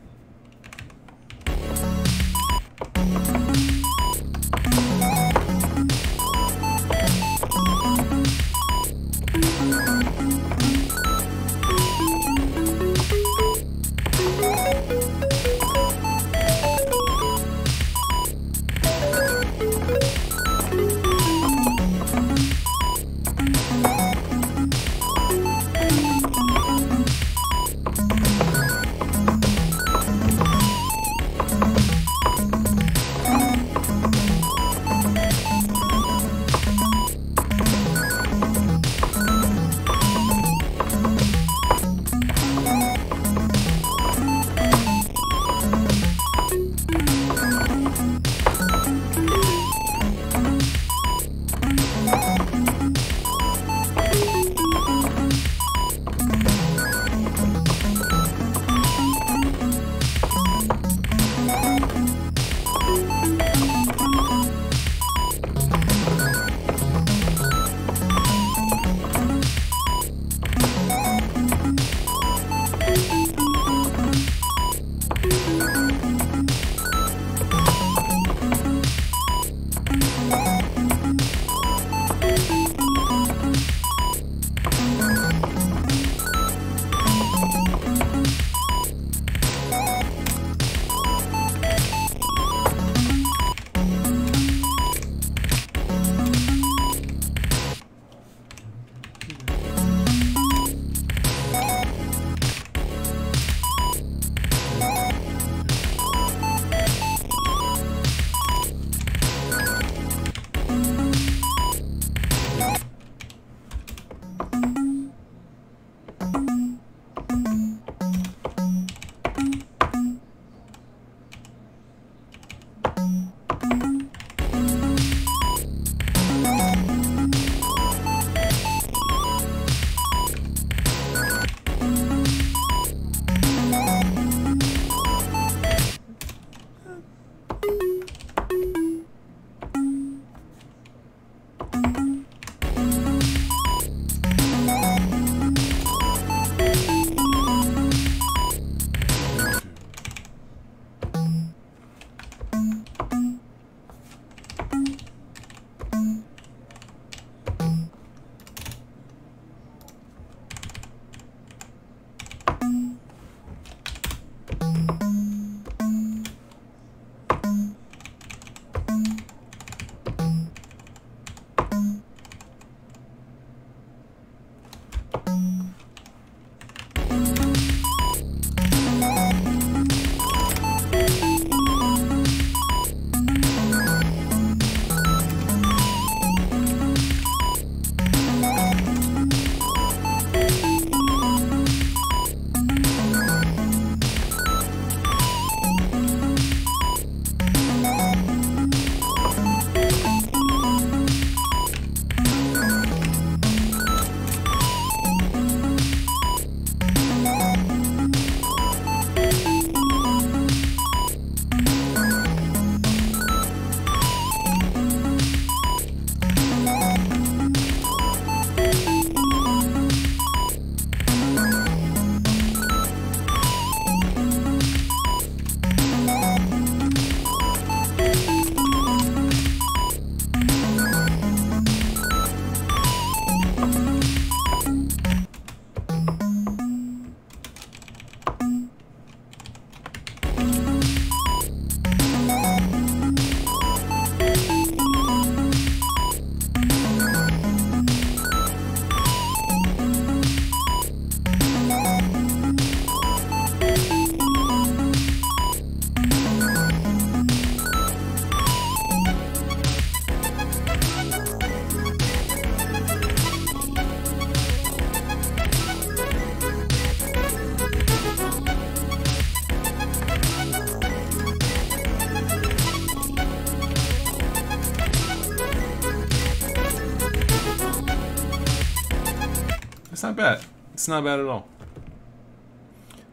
It's not bad. It's not bad at all.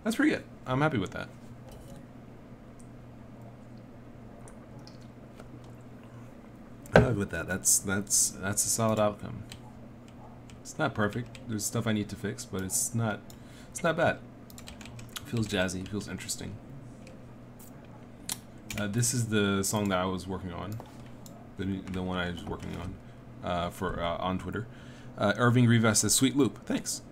That's pretty good. I'm happy with that. satisfied with that. That's a solid outcome. It's not perfect. There's stuff I need to fix, but it's not bad. It feels jazzy. It feels interesting. This is the song that I was working on, the one I was working on on Twitter. Irving Rivas says, "Sweet loop, thanks."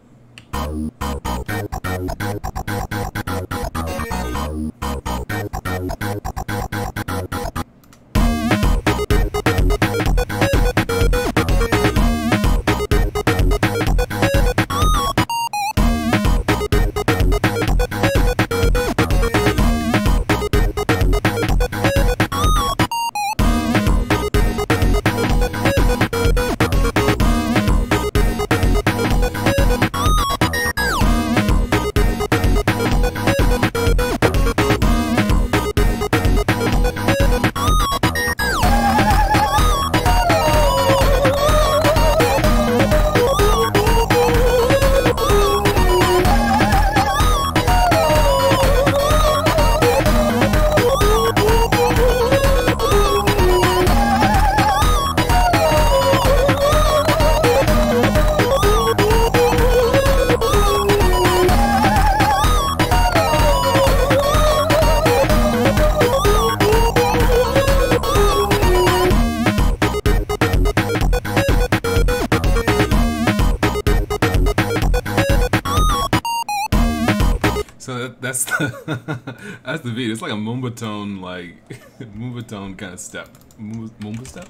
So that's that's the beat. It's like a Moombahton, like Moombahton kind of step, Moomba step,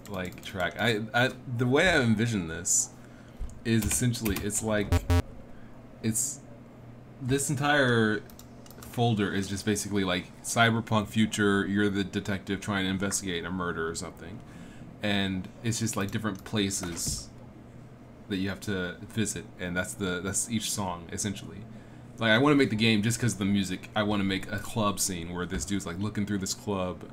like track. The way I envision this is essentially it's this entire folder is just basically like cyberpunk future. You're the detective trying to investigate a murder or something, and it's just like different places that you have to visit, and that's each song essentially. Like, I want to make the game just because of the music. I want to make a club scene where this dude's like looking through this club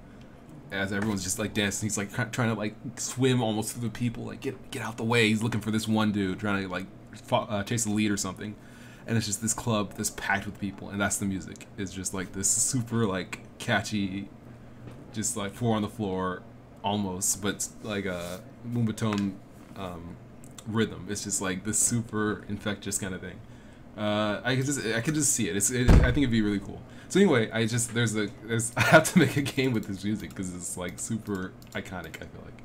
as everyone's just like dancing. He's like trying to like swim almost through the people, like get out the way. He's looking for this one dude trying to like chase the lead or something. And it's just this club that's packed with people, and that's the music. It's just like this super like catchy, just like 4 on the floor almost, but like a Moombahton rhythm. It's just like this super infectious kind of thing. I could just see it. I think it'd be really cool. So anyway, I have to make a game with this music because it's like super iconic. I feel like.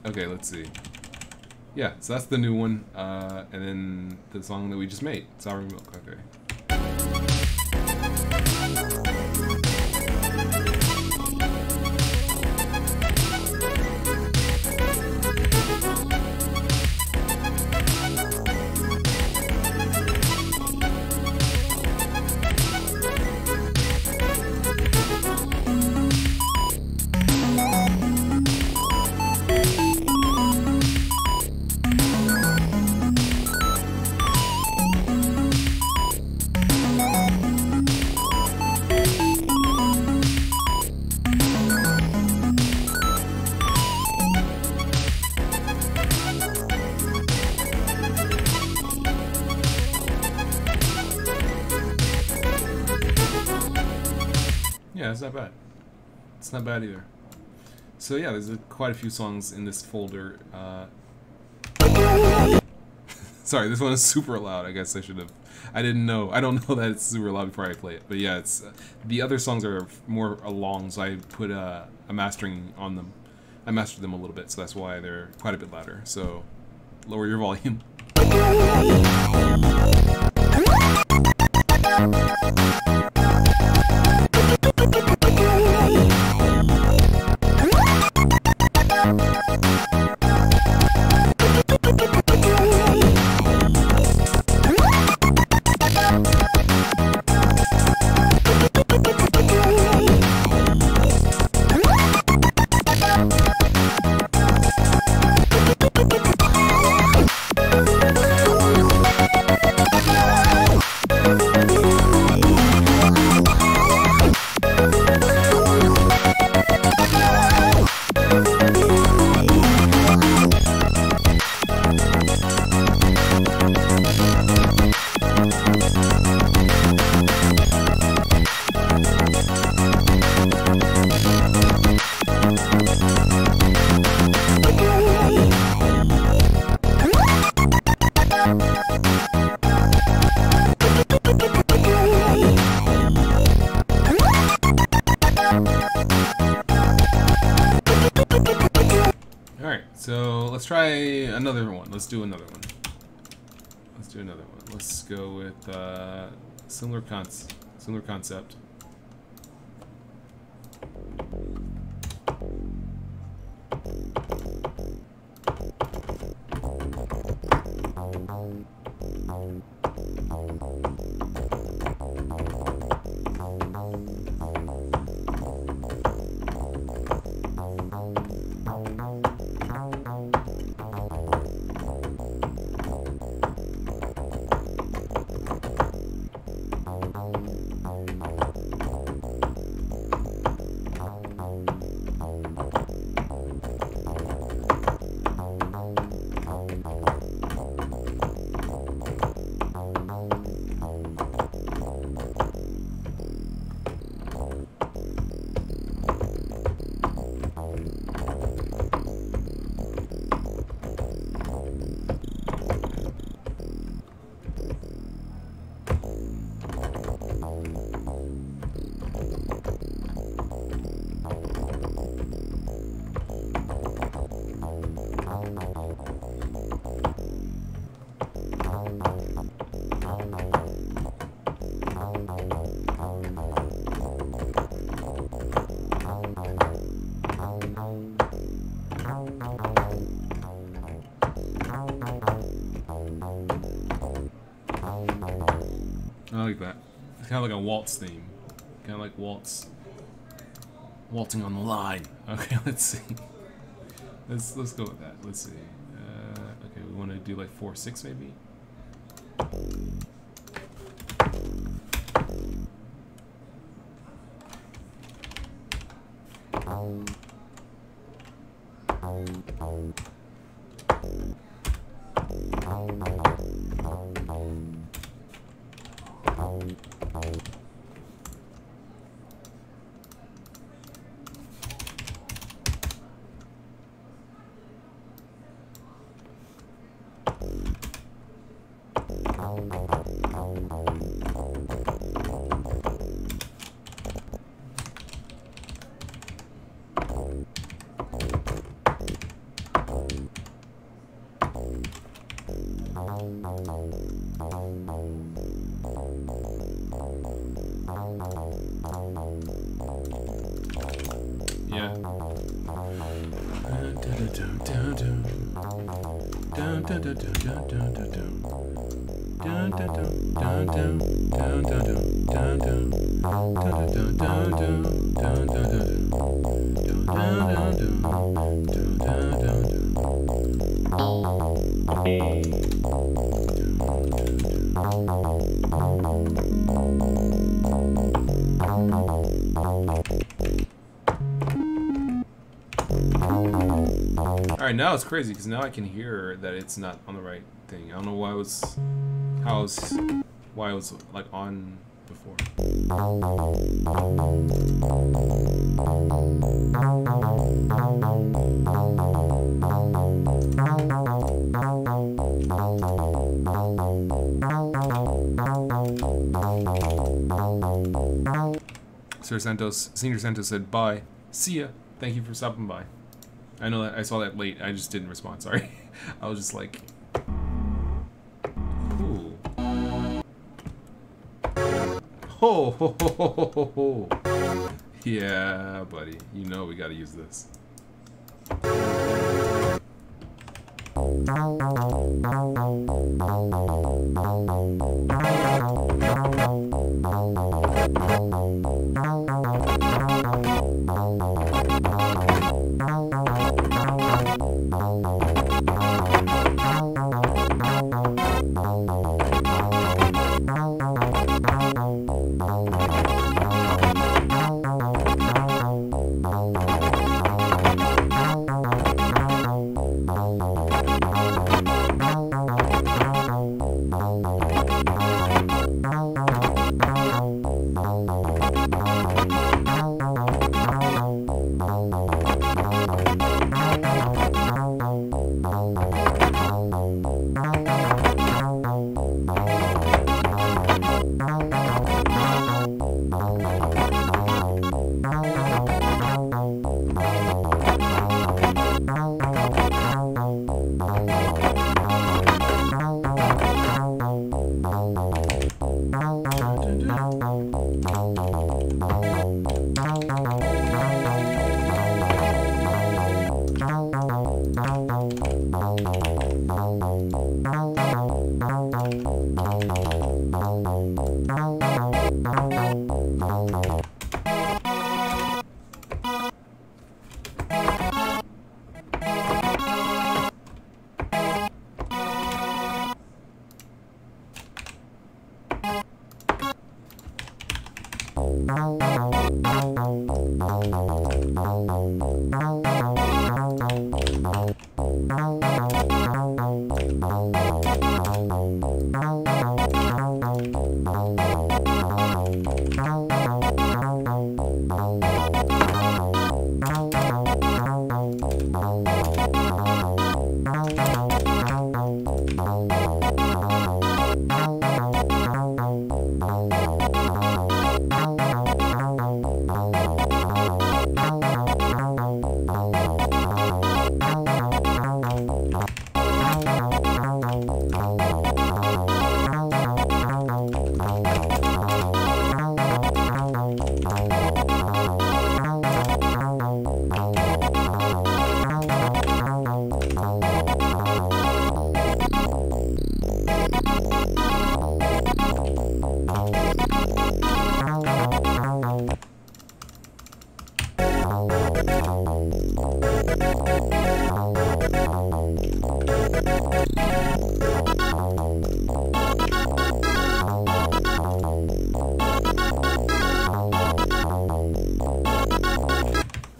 Okay, let's see. Yeah, so that's the new one, and then the song that we just made, Sour Milk. Okay. Yeah, it's not bad. It's not bad either. So yeah, there's quite a few songs in this folder. Sorry, this one is super loud. I guess I should have. I didn't know. I don't know that it's super loud before I play it. But yeah, it's the other songs are more long, so I put a mastering on them. I mastered them a little bit, so that's why they're quite a bit louder. So lower your volume. Alright, so let's try another one. Let's do another one. Let's go with similar concept. I like that. It's kind of like a waltz theme. Kind of like waltzing on the line. Okay, let's see. Let's go with that. Let's see. Okay, we want to do like 4/6 maybe. Alright, now it's crazy because now I can hear that it's not on the right thing. I don't know why it was, why it was like on before. Senior Santos said, bye. See ya. Thank you for stopping by. I know that I saw that late. I just didn't respond. Sorry. I was just like, ooh. Ho, ho, ho, ho, ho, ho. Yeah, buddy. You know we gotta use this.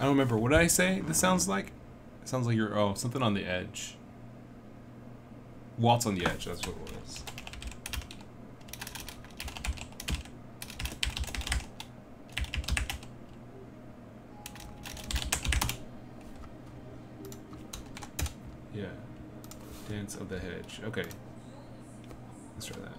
I don't remember. What did I say this sounds like? It sounds like you're, oh, something on the edge. Waltz on the edge, that's what it was. Yeah. Dance of the hedge. Okay. Let's try that.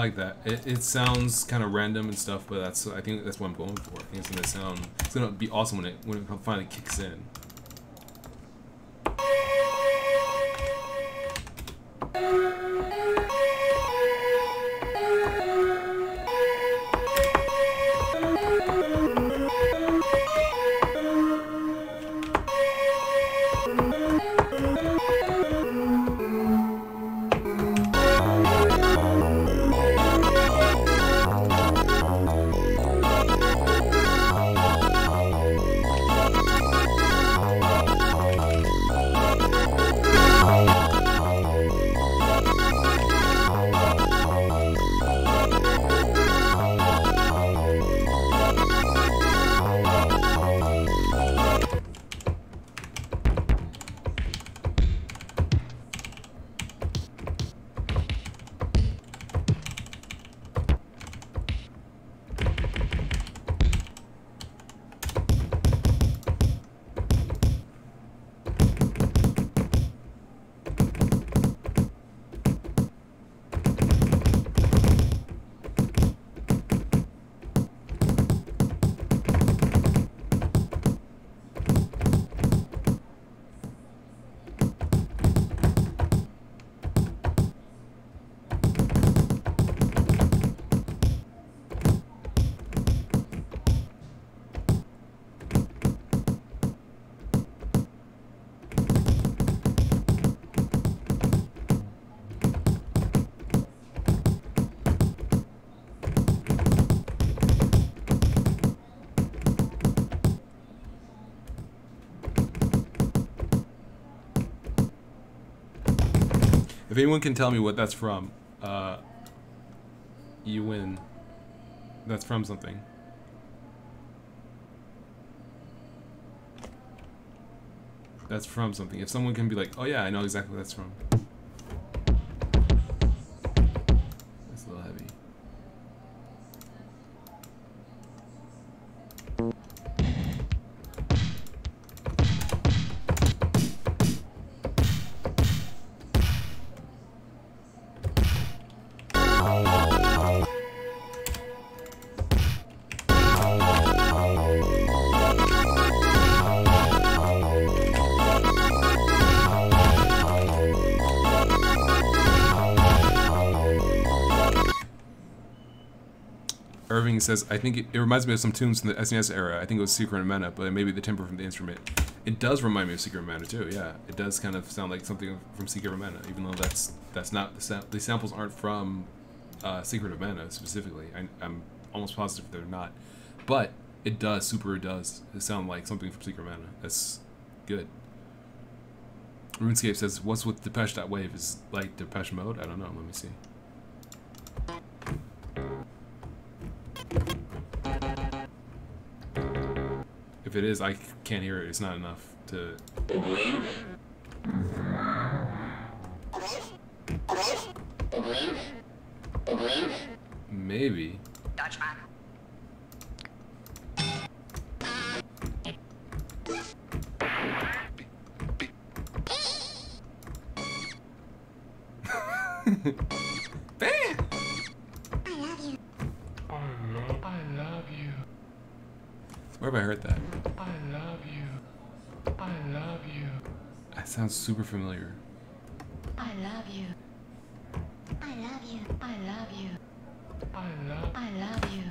like that. It sounds kind of random and stuff, but I think that's what I'm going for. I think it's gonna be awesome when it finally kicks in. If anyone can tell me what that's from, you win. That's from something. That's from something. If someone can be like, oh yeah, I know exactly what that's from. That's a little heavy. Irving says, I think it reminds me of some tunes from the SNES era. I think it was Secret of Mana, but maybe the timbre from the instrument. It does remind me of Secret of Mana too, yeah. It does kind of sound like something from Secret of Mana, even though that's not, the samples aren't from Secret of Mana specifically. I'm almost positive they're not. But it does sound like something from Secret of Mana. That's good. RuneScape says, what's with Depeche.wave? Is like Depeche Mode? I don't know, let me see. If it is, I can't hear it. It's not enough to... Maybe. Dutchman. Bam! I love you. Where have I heard that? I love you. I love you. That sounds super familiar. I love you. I love you. I love you. I love you.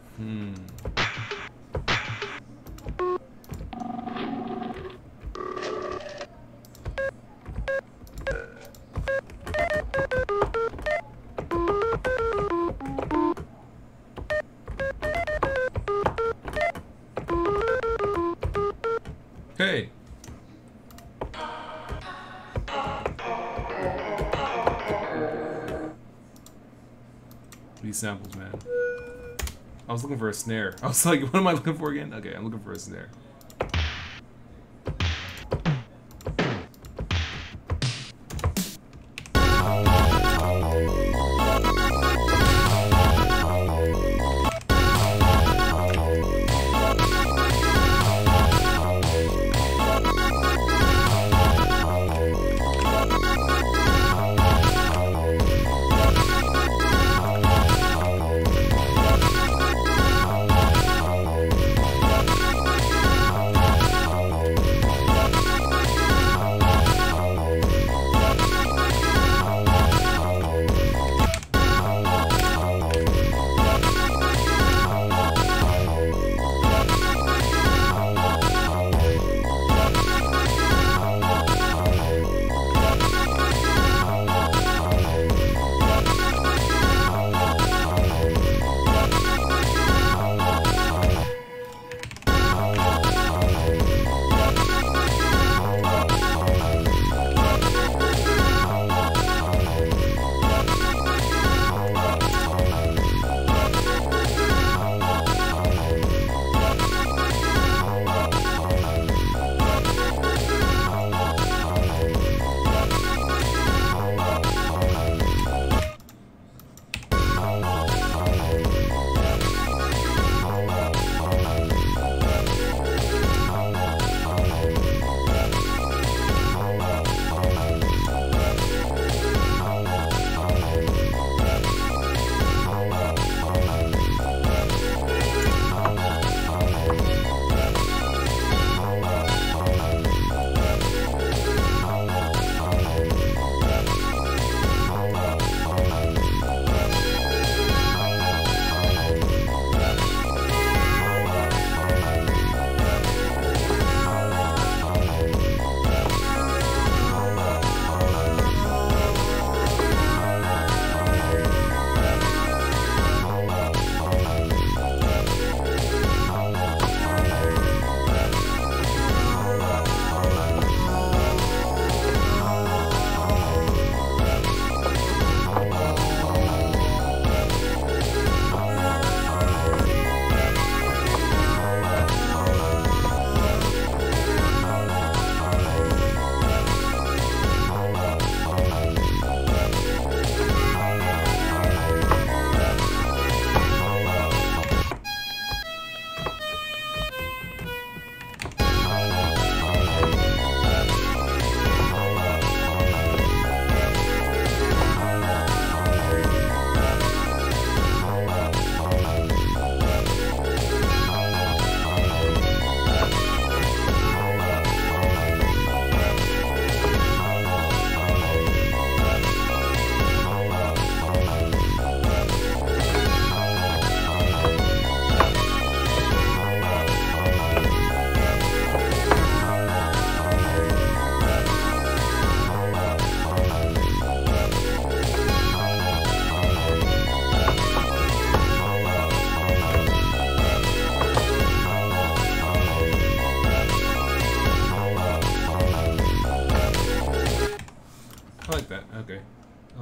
Hey. These samples, man. I was looking for a snare. I was like, what am I looking for again? Okay, I'm looking for a snare.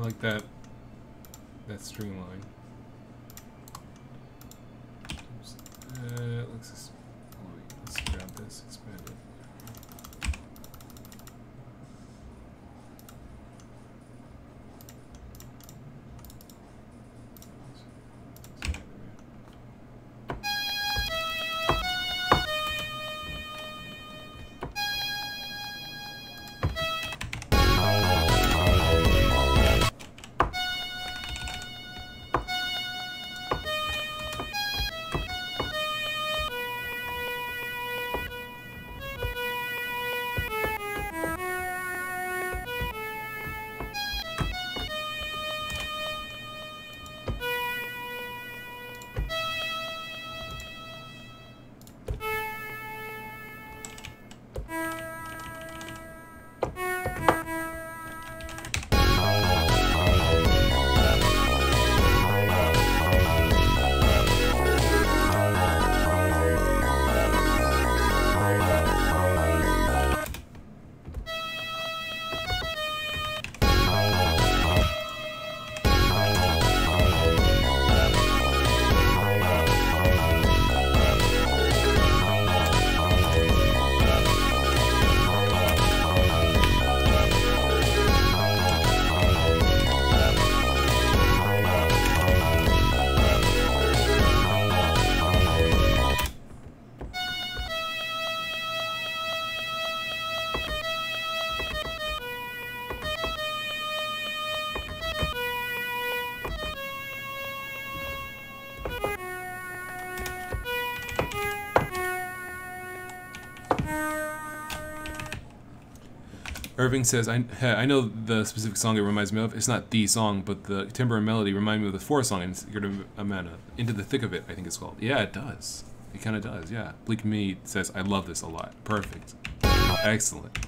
I like that string line. Oops. Let's grab this, expand it. Irving says, I know the specific song it reminds me of. It's not the song, but the timbre and melody remind me of the 4 song in Secret of Amana. Into the Thick of It, I think it's called. Yeah, it does. It kind of does, yeah. Bleak Me says, I love this a lot. Perfect. Excellent.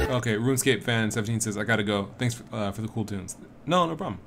Okay, RuneScape fan 17 says, I gotta go. Thanks for the cool tunes. No problem.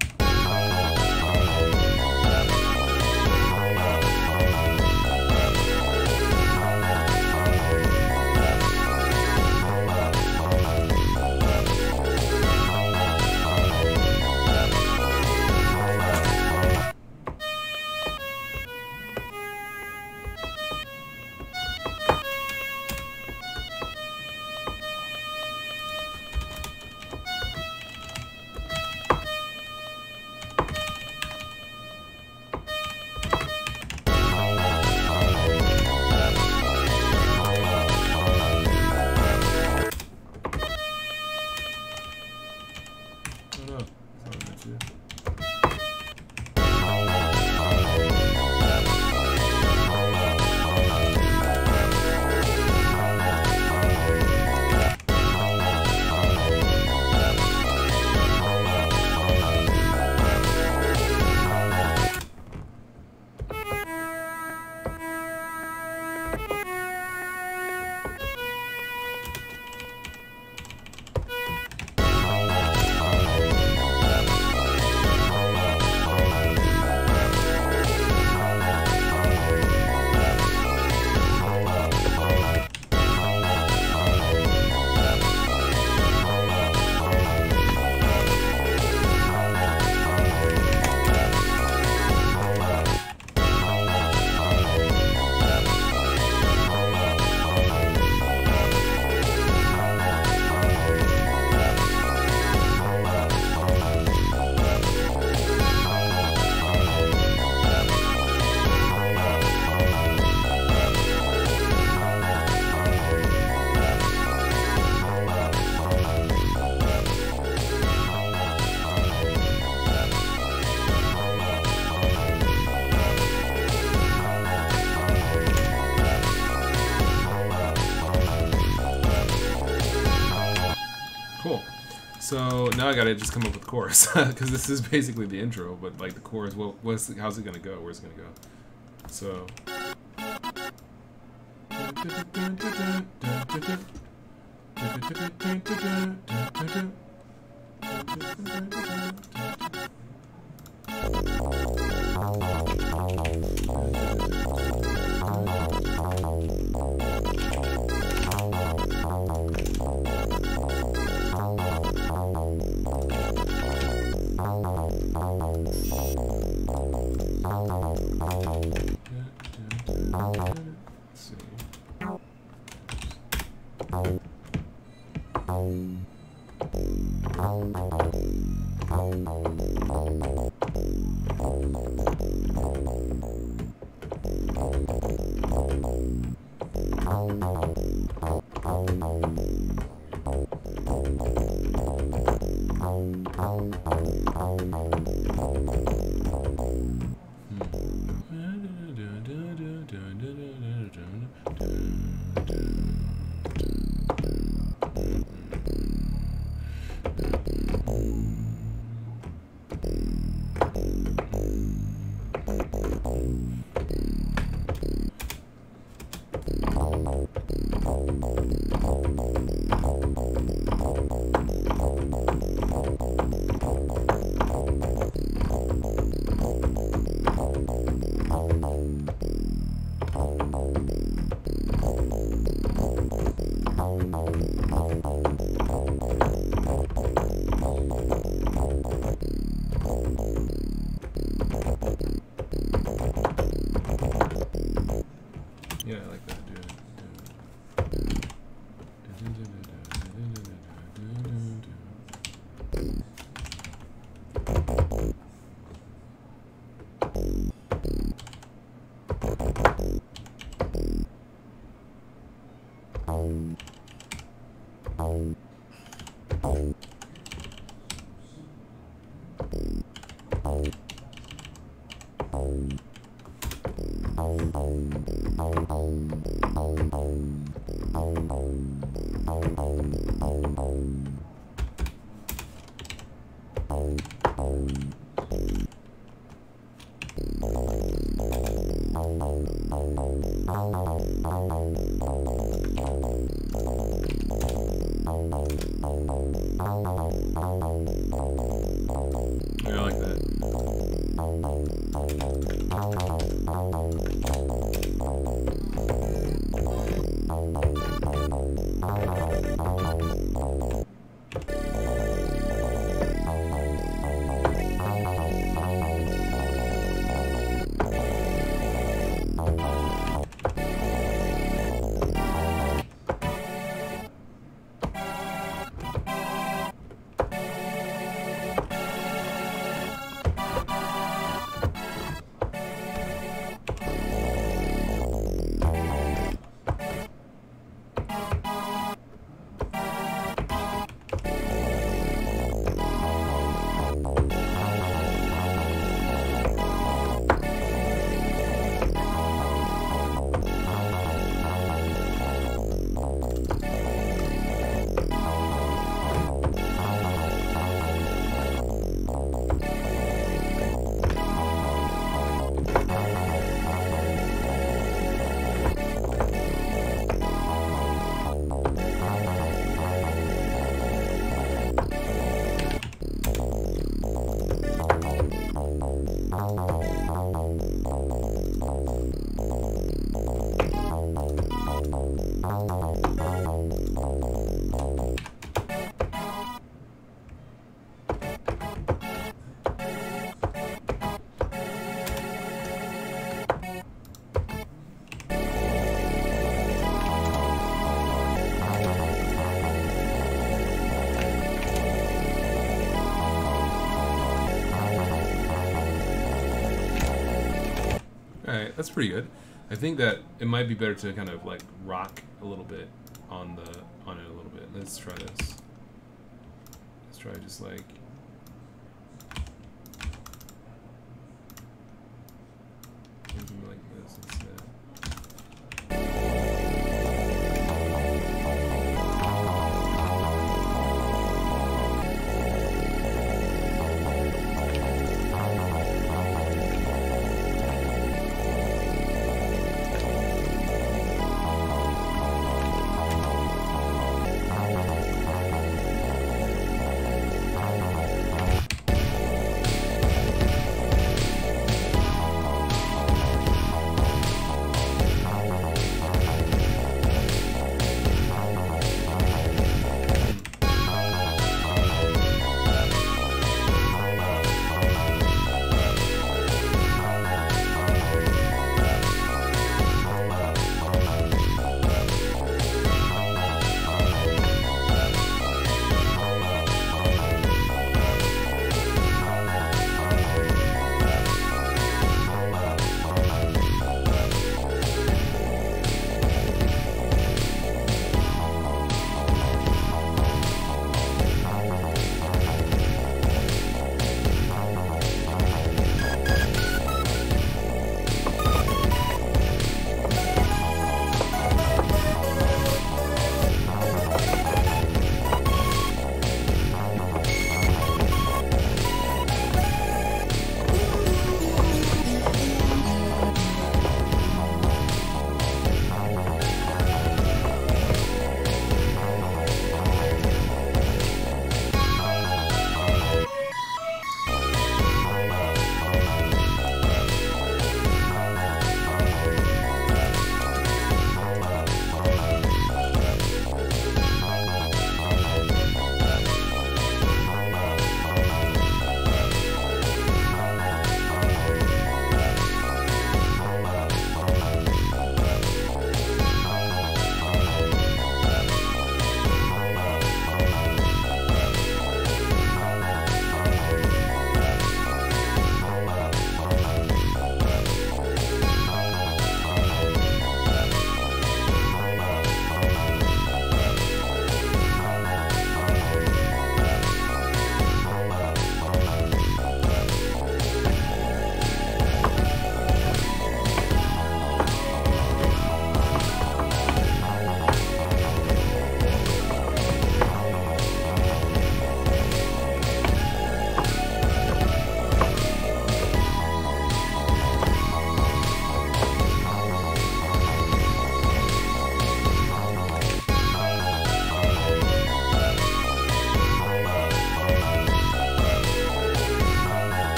now I gotta just come up with the chorus because this is basically the intro, but like the chorus, well, how's it gonna go? Where's it gonna go? So. Yeah, I like that, Alright, that's pretty good. I think that it might be better to kind of like rock a little bit on it a little bit. Let's try this. Let's try just like something like this instead.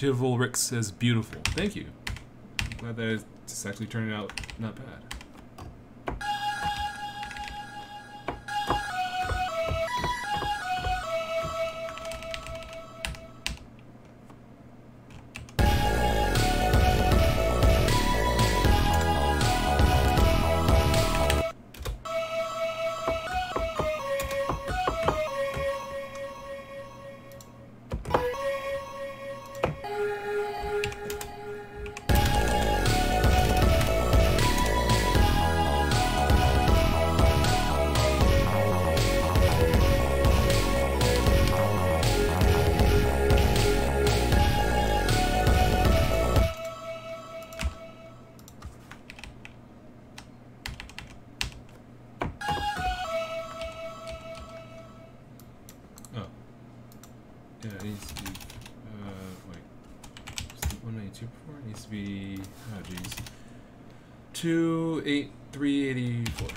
Beautiful Rick says beautiful. Thank you. I'm glad that it's actually turning out not bad. Yeah, it needs to be, wait, 192 before? It needs to be, oh geez, 28384.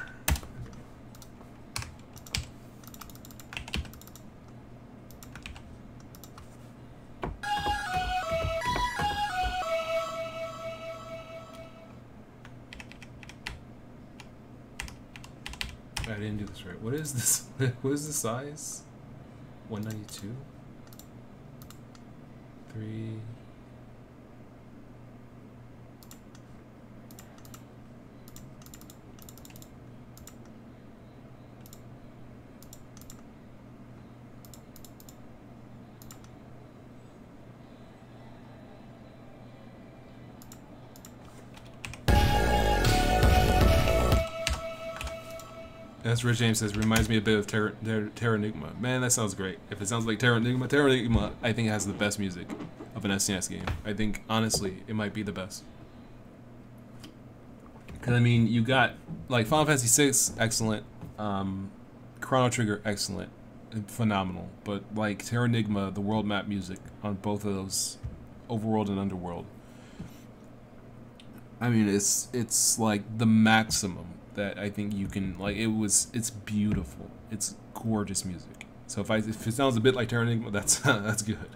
I didn't do this right. What is this? What is the size? 192? 3. That's Rich James says, reminds me a bit of Terranigma. Man, that sounds great. If it sounds like Terranigma, I think it has the best music of an SNES game. I think, honestly, it might be the best. Because, I mean, you got, like, Final Fantasy VI, excellent. Chrono Trigger, excellent. Phenomenal. But, like, Terranigma, the world map music on both of those, Overworld and Underworld. I mean, it's like, the maximum that I think you can, like, it's beautiful. It's gorgeous music. So if it sounds a bit like Terranigma, that's that's good.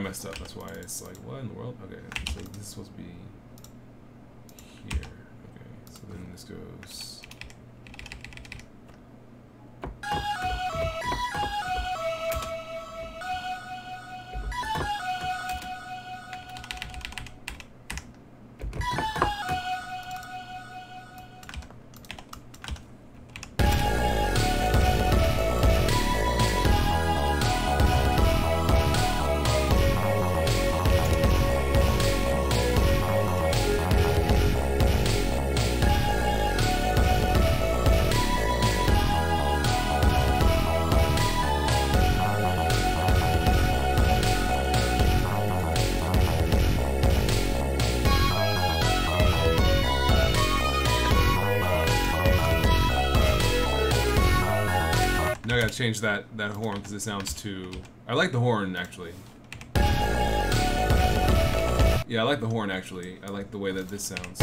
Messed up. That's why it's like, what in the world? Okay, so this is supposed to be here. Okay, so then this goes. I gotta change that horn because it sounds too. I like the horn actually. Yeah, I like the horn actually. I like the way that this sounds.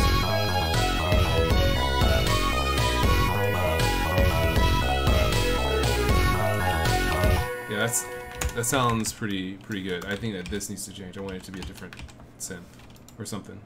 Yeah, that sounds pretty good. I think that this needs to change. I want it to be a different synth or something.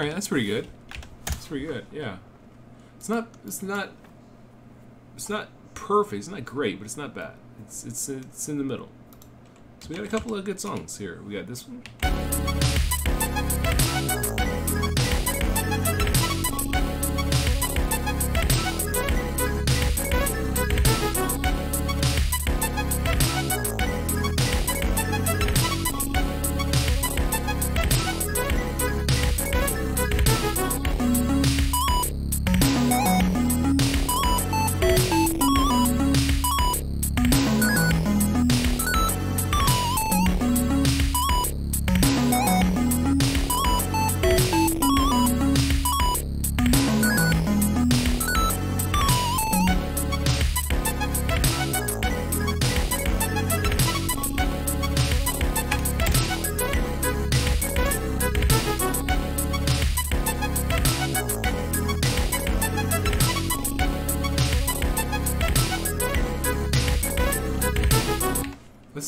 right, that's pretty good. That's pretty good. Yeah. It's not perfect. It's not great, but it's not bad. It's in the middle. So we got a couple of good songs here. We got this one.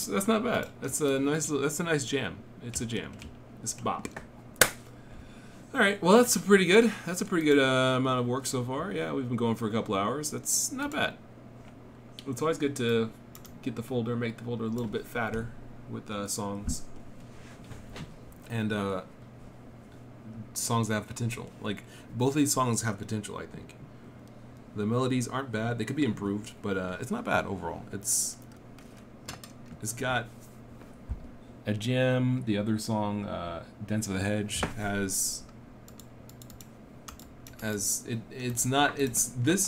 That's not bad. That's a nice jam. It's a jam. It's bop. All right. Well, that's a pretty good amount of work so far. Yeah, we've been going for a couple hours. That's not bad. It's always good to get the folder, make the folder a little bit fatter with songs and songs that have potential. Like both of these songs have potential. I think the melodies aren't bad. They could be improved, but it's not bad overall. It's got a gem. The other song, Dents of the Hedge, this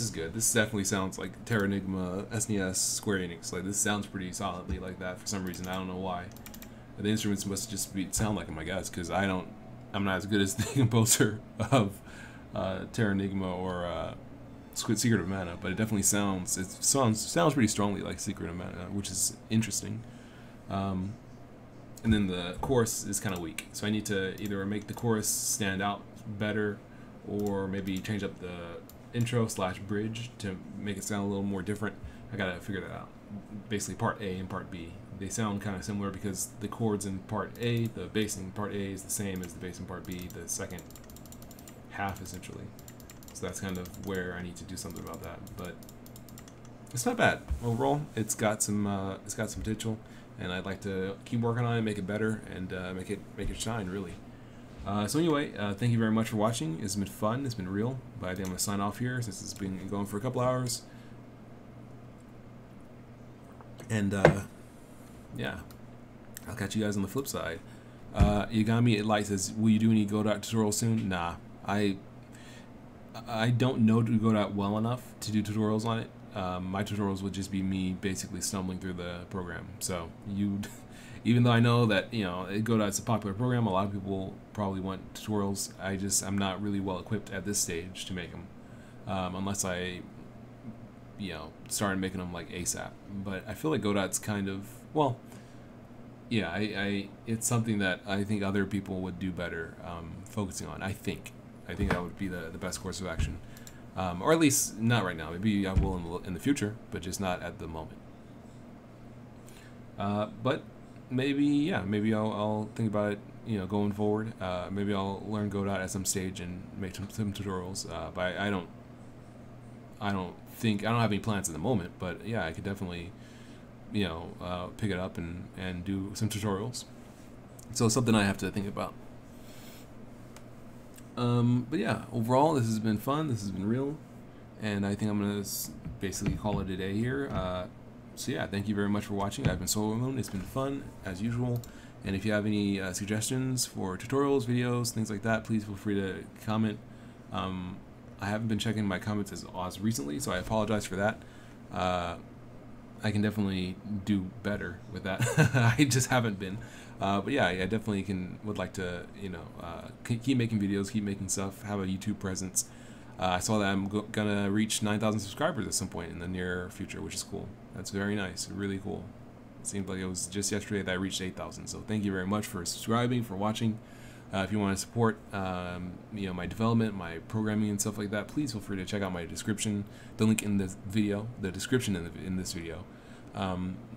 is good. This definitely sounds like Terra Enigma, SNES, Square Enix. Like this sounds pretty solidly like that for some reason. I don't know why. The instruments must just sound like them, I guess, because I'm not as good as the composer of Terra Enigma or Secret of Mana, but it definitely sounds pretty strongly like Secret of Mana, which is interesting. And then the chorus is kind of weak, so I need to either make the chorus stand out better, or maybe change up the intro / bridge to make it sound a little more different. I gotta figure that out. Basically, part A and part B, they sound kind of similar because the chords in part A, the bass in part A is the same as the bass in part B, the second half essentially. So that's kind of where I need to do something about that, but it's not bad overall. It's got some potential, and I'd like to keep working on it, make it better, and make it shine really. So anyway, thank you very much for watching. It's been fun. It's been real. But I think I'm gonna sign off here since it's been going for a couple hours. And yeah, I'll catch you guys on the flip side. Yagami at Light says, "Will you do any Godot tutorials soon?" Nah, I don't know Godot well enough to do tutorials on it. My tutorials would just be me basically stumbling through the program. So even though I know that Godot is a popular program, a lot of people probably want tutorials. I'm not really well equipped at this stage to make them, unless I started making them like ASAP. But I feel like Godot's kind of, well, yeah, it's something that I think other people would do better focusing on. I think that would be the best course of action, or at least not right now. Maybe I will in the future, but just not at the moment. But maybe I'll think about it, going forward. Maybe I'll learn Godot at some stage and make some tutorials. But I don't have any plans at the moment. But yeah, I could definitely pick it up and do some tutorials. So it's something I have to think about. But yeah, overall this has been fun. This has been real, and I think I'm gonna basically call it a day here. So yeah, thank you very much for watching. I've been SolarLune. It's been fun as usual. And if you have any suggestions for tutorials, videos, things like that, please feel free to comment. I haven't been checking my comments as recently, so I apologize for that. I can definitely do better with that. I just haven't been. But yeah, I definitely would like to, keep making videos, keep making stuff, have a YouTube presence. I saw that I'm gonna reach 9,000 subscribers at some point in the near future, which is cool. That's very nice, really cool. It seemed like it was just yesterday that I reached 8,000. So thank you very much for subscribing, for watching. If you want to support, my development, my programming, and stuff like that, please feel free to check out my description, the link in this video, the description in this video,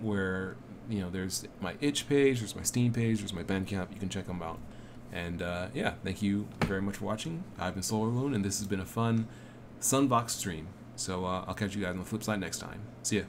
where there's my itch page, there's my Steam page, there's my Bandcamp. You can check them out. And yeah, thank you very much for watching. I've been SolarLune, and this has been a fun SunVox stream. So I'll catch you guys on the flip side next time. See ya.